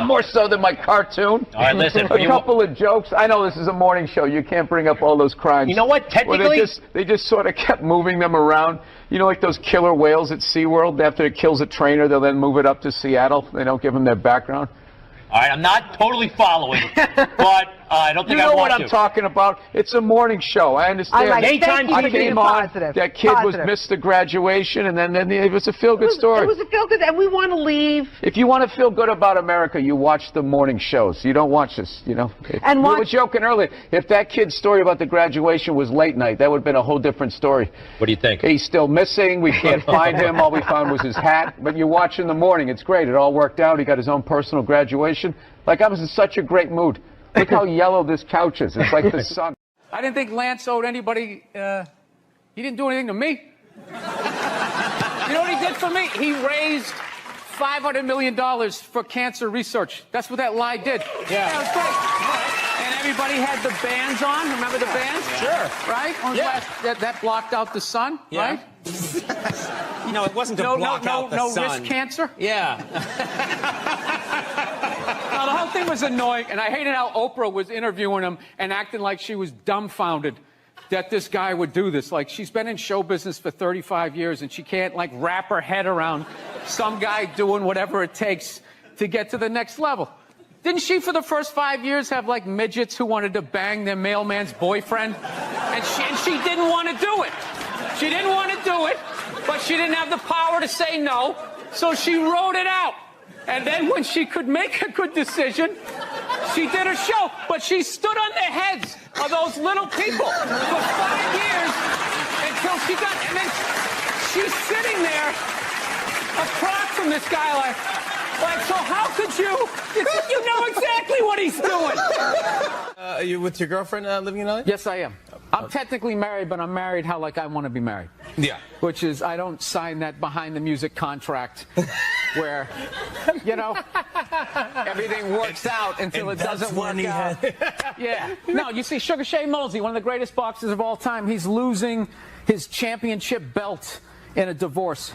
[SPEAKER 6] More so than my cartoon.
[SPEAKER 15] All right, listen.
[SPEAKER 6] A couple of jokes. I know this is a morning show. You can't bring up all those crimes.
[SPEAKER 15] You know what? Technically,
[SPEAKER 6] they just sort of kept moving them around. Like those killer whales at SeaWorld. After it kills a trainer, they'll then move it up to Seattle. They don't give them their background.
[SPEAKER 15] all right, I'm not totally following, but I don't think I want to.
[SPEAKER 6] You know what I'm talking about? It's a morning show. I understand.
[SPEAKER 13] I came on.
[SPEAKER 6] That kid missed the graduation, and then it was a feel-good story.
[SPEAKER 13] It was a feel-good, and we want to leave.
[SPEAKER 6] If you want to feel good about America, you watch the morning shows. You don't watch this, you know.
[SPEAKER 13] And
[SPEAKER 6] we were joking earlier. If that kid's story about the graduation was late night, that would have been a whole different story.
[SPEAKER 15] What do you think?
[SPEAKER 6] He's still missing. We can't find him. All we found was his hat. But you watch in the morning. It's great. It all worked out. He got his own personal graduation. Like, I was in such a great mood. Look how yellow this couch is. It's like the sun.
[SPEAKER 3] I didn't think Lance owed anybody. He didn't do anything to me. You know what he did for me? He raised $500 million for cancer research. That's what that lie did. Yeah, it was great. And everybody had the bands on. Remember the bands?
[SPEAKER 2] Sure.
[SPEAKER 3] Right?
[SPEAKER 2] Yeah.
[SPEAKER 3] That blocked out the sun,
[SPEAKER 2] Yeah.
[SPEAKER 3] right?
[SPEAKER 2] No, it wasn't to block out the sun.
[SPEAKER 3] No risk cancer?
[SPEAKER 2] Yeah.
[SPEAKER 3] No, the whole thing was annoying, and I hated how Oprah was interviewing him and acting like she was dumbfounded that this guy would do this. Like, she's been in show business for 35 years, and she can't, like, wrap her head around some guy doing whatever it takes to get to the next level. Didn't she, for the first 5 years, have, like, midgets who wanted to bang their mailman's boyfriend? And she didn't want to do it. She didn't want to do it, but she didn't have the power to say no, so she wrote it out. And then when she could make a good decision, she did a show. But she stood on the heads of those little people for 5 years until she got... And then she's sitting there across from this guy like, so how could you... You know exactly what he's doing.
[SPEAKER 10] Are you with your girlfriend living in LA?
[SPEAKER 3] Yes, I am. I'm technically married, but I'm married how like I want to be married.
[SPEAKER 10] Yeah.
[SPEAKER 3] Which is, I don't sign that behind the music contract where, you know, everything works out until it doesn't work out. Yeah. No, you see, Sugar Shane Mosley, one of the greatest boxers of all time, he's losing his championship belt in a divorce.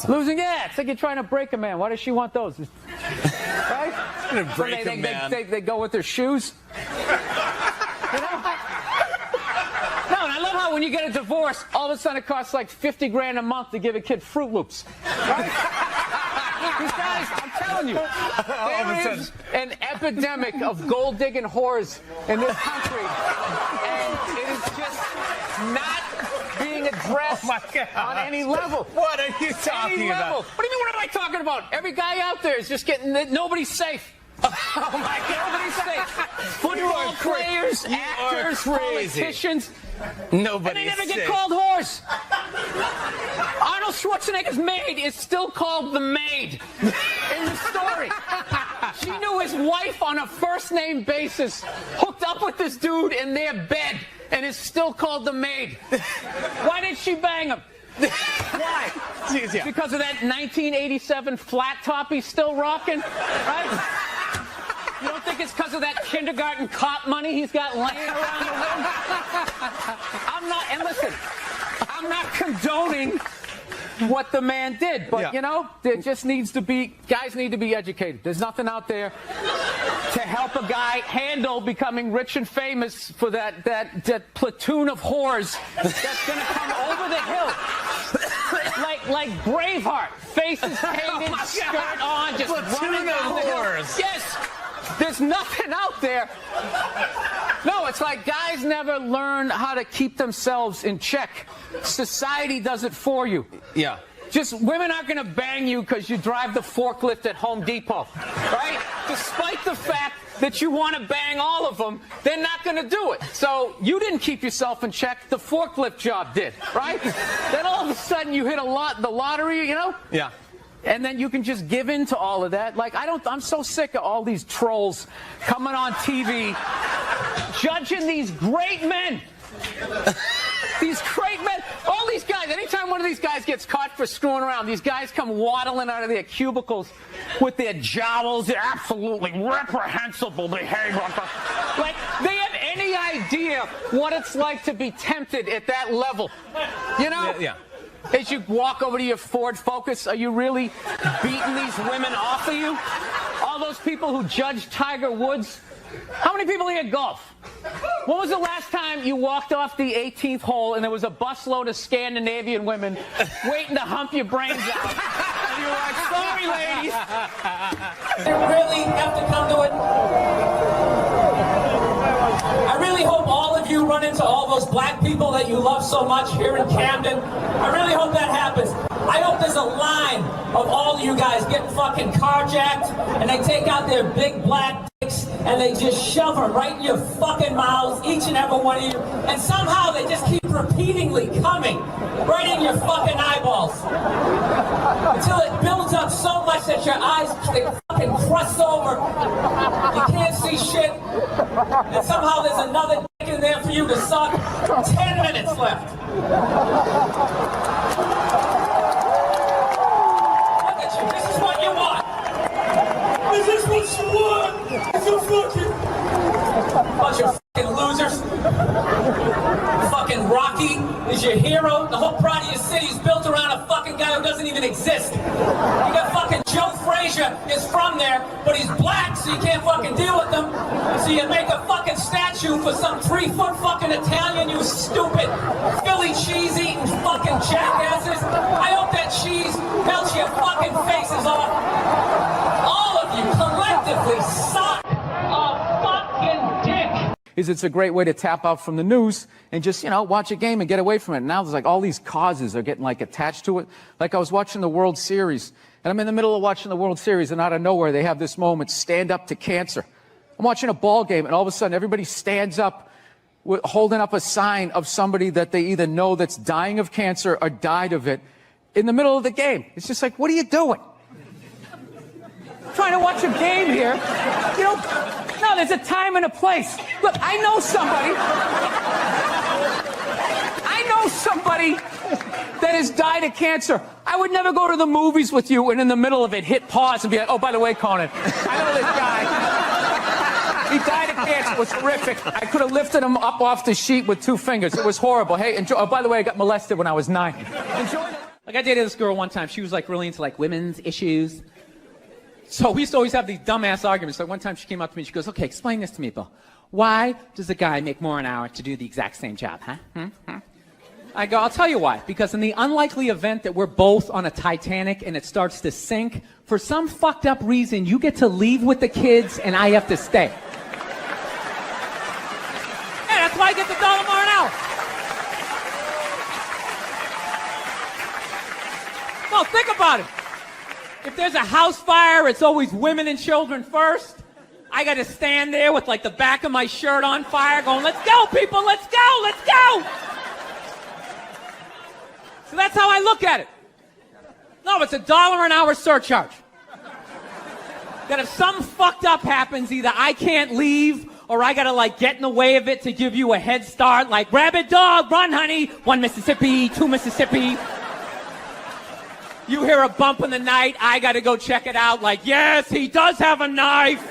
[SPEAKER 3] Losing, yeah. It's like you're trying to break a man. Why does she want those? Right?
[SPEAKER 10] Break a man.
[SPEAKER 3] They go with their shoes. You know? No, and I love how when you get a divorce, all of a sudden it costs like 50 grand a month to give a kid Fruit Loops. Right? These guys, I'm telling you, there is an epidemic of gold-digging whores in this country, and it is just not being addressed on any level.
[SPEAKER 10] What are you talking about?
[SPEAKER 3] What do you mean, what am I talking about? Every guy out there is just getting... Nobody's safe. Oh, my God. Nobody's safe. Football players, actors, politicians.
[SPEAKER 10] Nobody's
[SPEAKER 3] And they never
[SPEAKER 10] safe.
[SPEAKER 3] get called whores. Arnold Schwarzenegger's maid is still called the maid in the story. She knew his wife on a first-name basis, hooked up with this dude in their bed, and is still called the maid. Why did she bang him? Why?
[SPEAKER 10] Yeah.
[SPEAKER 3] Because of that 1987 flat top he's still rocking? Right? You don't think it's because of that kindergarten cop money he's got laying around the room? I'm not, and listen, I'm not condoning what the man did, but you know, there just needs to be, guys need to be educated. There's nothing out there to help a guy handle becoming rich and famous for that platoon of whores that's gonna come over the hill. Like Braveheart, faces painted, skirt on, just running down the hill. Yes, there's nothing out there. No, it's like guys never learn how to keep themselves in check. Society does it for you.
[SPEAKER 10] Yeah.
[SPEAKER 3] Just women aren't going to bang you because you drive the forklift at Home Depot, right? Despite the fact that you want to bang all of them, they're not going to do it. So you didn't keep yourself in check. The forklift job did, right? Then all of a sudden you hit the lottery, you know?
[SPEAKER 10] Yeah.
[SPEAKER 3] And then you can just give in to all of that. Like, I'm so sick of all these trolls coming on TV, judging these great men. These great men, all these guys, anytime one of these guys gets caught for screwing around, these guys come waddling out of their cubicles with their jowls, they're absolutely reprehensible behavior. Like, they have any idea what it's like to be tempted at that level. You know?
[SPEAKER 10] Yeah.
[SPEAKER 3] As you walk over to your Ford Focus, are you really beating these women off of you? All those people who judge Tiger Woods? How many people here golf? When was the last time you walked off the 18th hole and there was a busload of Scandinavian women waiting to hump your brains out? And you were like, sorry, ladies.
[SPEAKER 1] You really have to come to it. I really hope all of you run into all those black people that you love so much here in Camden. I really hope that happens. I hope there's a line of all of you guys getting fucking carjacked and they take out their big black dicks and they just shove them right in your fucking mouths, each and every one of you, and somehow they just keep repeatedly coming right in your fucking eyeballs until it builds up so much that your eyes, they fucking crust over, you can't see shit, and somehow there's another dick in there for you to suck. 10 minutes left. Look at you, this is what you want. Is this what you want? It's a fucking
[SPEAKER 11] Bunch of fucking losers. Fucking Rocky is your hero. The whole pride of your city is built around a fucking guy who doesn't even exist. You got fucking Joe Frazier is from there, but he's black, so you can't fucking deal with him. So you make a fucking statue for some 3-foot fucking Italian, you stupid Philly cheese-eating fucking jackasses. I hope that cheese melts your fucking faces off. All of you collectively suck a fucking dick.
[SPEAKER 3] It's a great way to tap out from the news and just, watch a game and get away from it. Now there's like all these causes are getting like attached to it. Like I was watching the World Series, and I'm in the middle of watching the World Series, and out of nowhere they have this moment, stand up to cancer. I'm watching a ball game, and all of a sudden everybody stands up holding up a sign of somebody that they either know that's dying of cancer or died of it in the middle of the game. It's just like, what are you doing? Trying to watch a game here. No, there's a time and a place. Look, I know somebody that has died of cancer. I would never go to the movies with you and in the middle of it hit pause and be like, oh, by the way, Conan, I know this guy. He died of cancer. It was horrific. I could have lifted him up off the sheet with 2 fingers. It was horrible. Hey, enjoy. Oh, by the way, I got molested when I was 9. Enjoy.
[SPEAKER 1] Like I dated this girl one time. She was like really into like women's issues. So we used to always have these dumbass arguments. So one time she came up to me and she goes, okay, explain this to me, Bill. Why does a guy make more an hour to do the exact same job, huh? I go, I'll tell you why. Because in the unlikely event that we're both on a Titanic and it starts to sink, for some fucked up reason, you get to leave with the kids and I have to stay. Hey, that's why I get the $1 more an hour. Well, think about it. If there's a house fire, it's always women and children first. I got to stand there with like the back of my shirt on fire going, let's go, people, let's go, let's go. So that's how I look at it. No, it's $1 an hour surcharge. That if something fucked up happens, either I can't leave or I got to like get in the way of it to give you a head start, like rabid dog, run honey, 1 Mississippi, 2 Mississippi. You hear a bump in the night, I got to go check it out, like, yes, he does have a knife.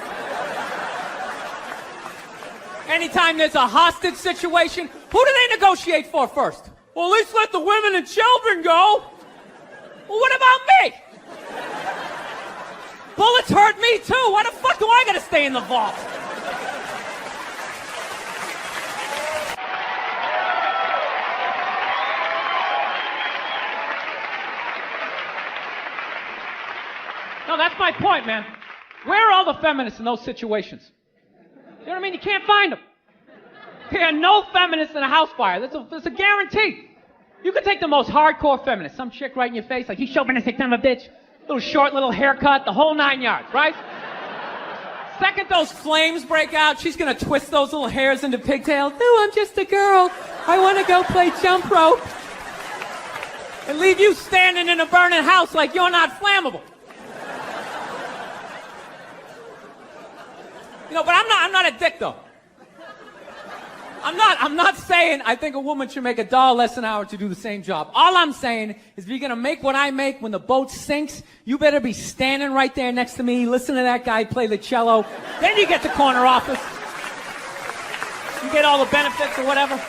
[SPEAKER 1] Anytime there's a hostage situation, who do they negotiate for first? Well, at least let the women and children go. Well, what about me? Bullets hurt me too. Why the fuck do I got to stay in the vault? No, that's my point, man. Where are all the feminists in those situations? You know what I mean? You can't find them. There are no feminists in a house fire. That's a guarantee. You could take the most hardcore feminist, some chick right in your face, like, you chauvinistic son of a bitch, little short, little haircut, the whole 9 yards, right? Second those flames break out, she's gonna twist those little hairs into pigtails. No, I'm just a girl. I want to go play jump rope. And leave you standing in a burning house like you're not flammable. But I'm not a dick though. I'm not saying I think a woman should make $1 less an hour to do the same job. All I'm saying is if you're gonna make what I make when the boat sinks, you better be standing right there next to me, listen to that guy play the cello. Then you get the corner office. You get all the benefits or whatever.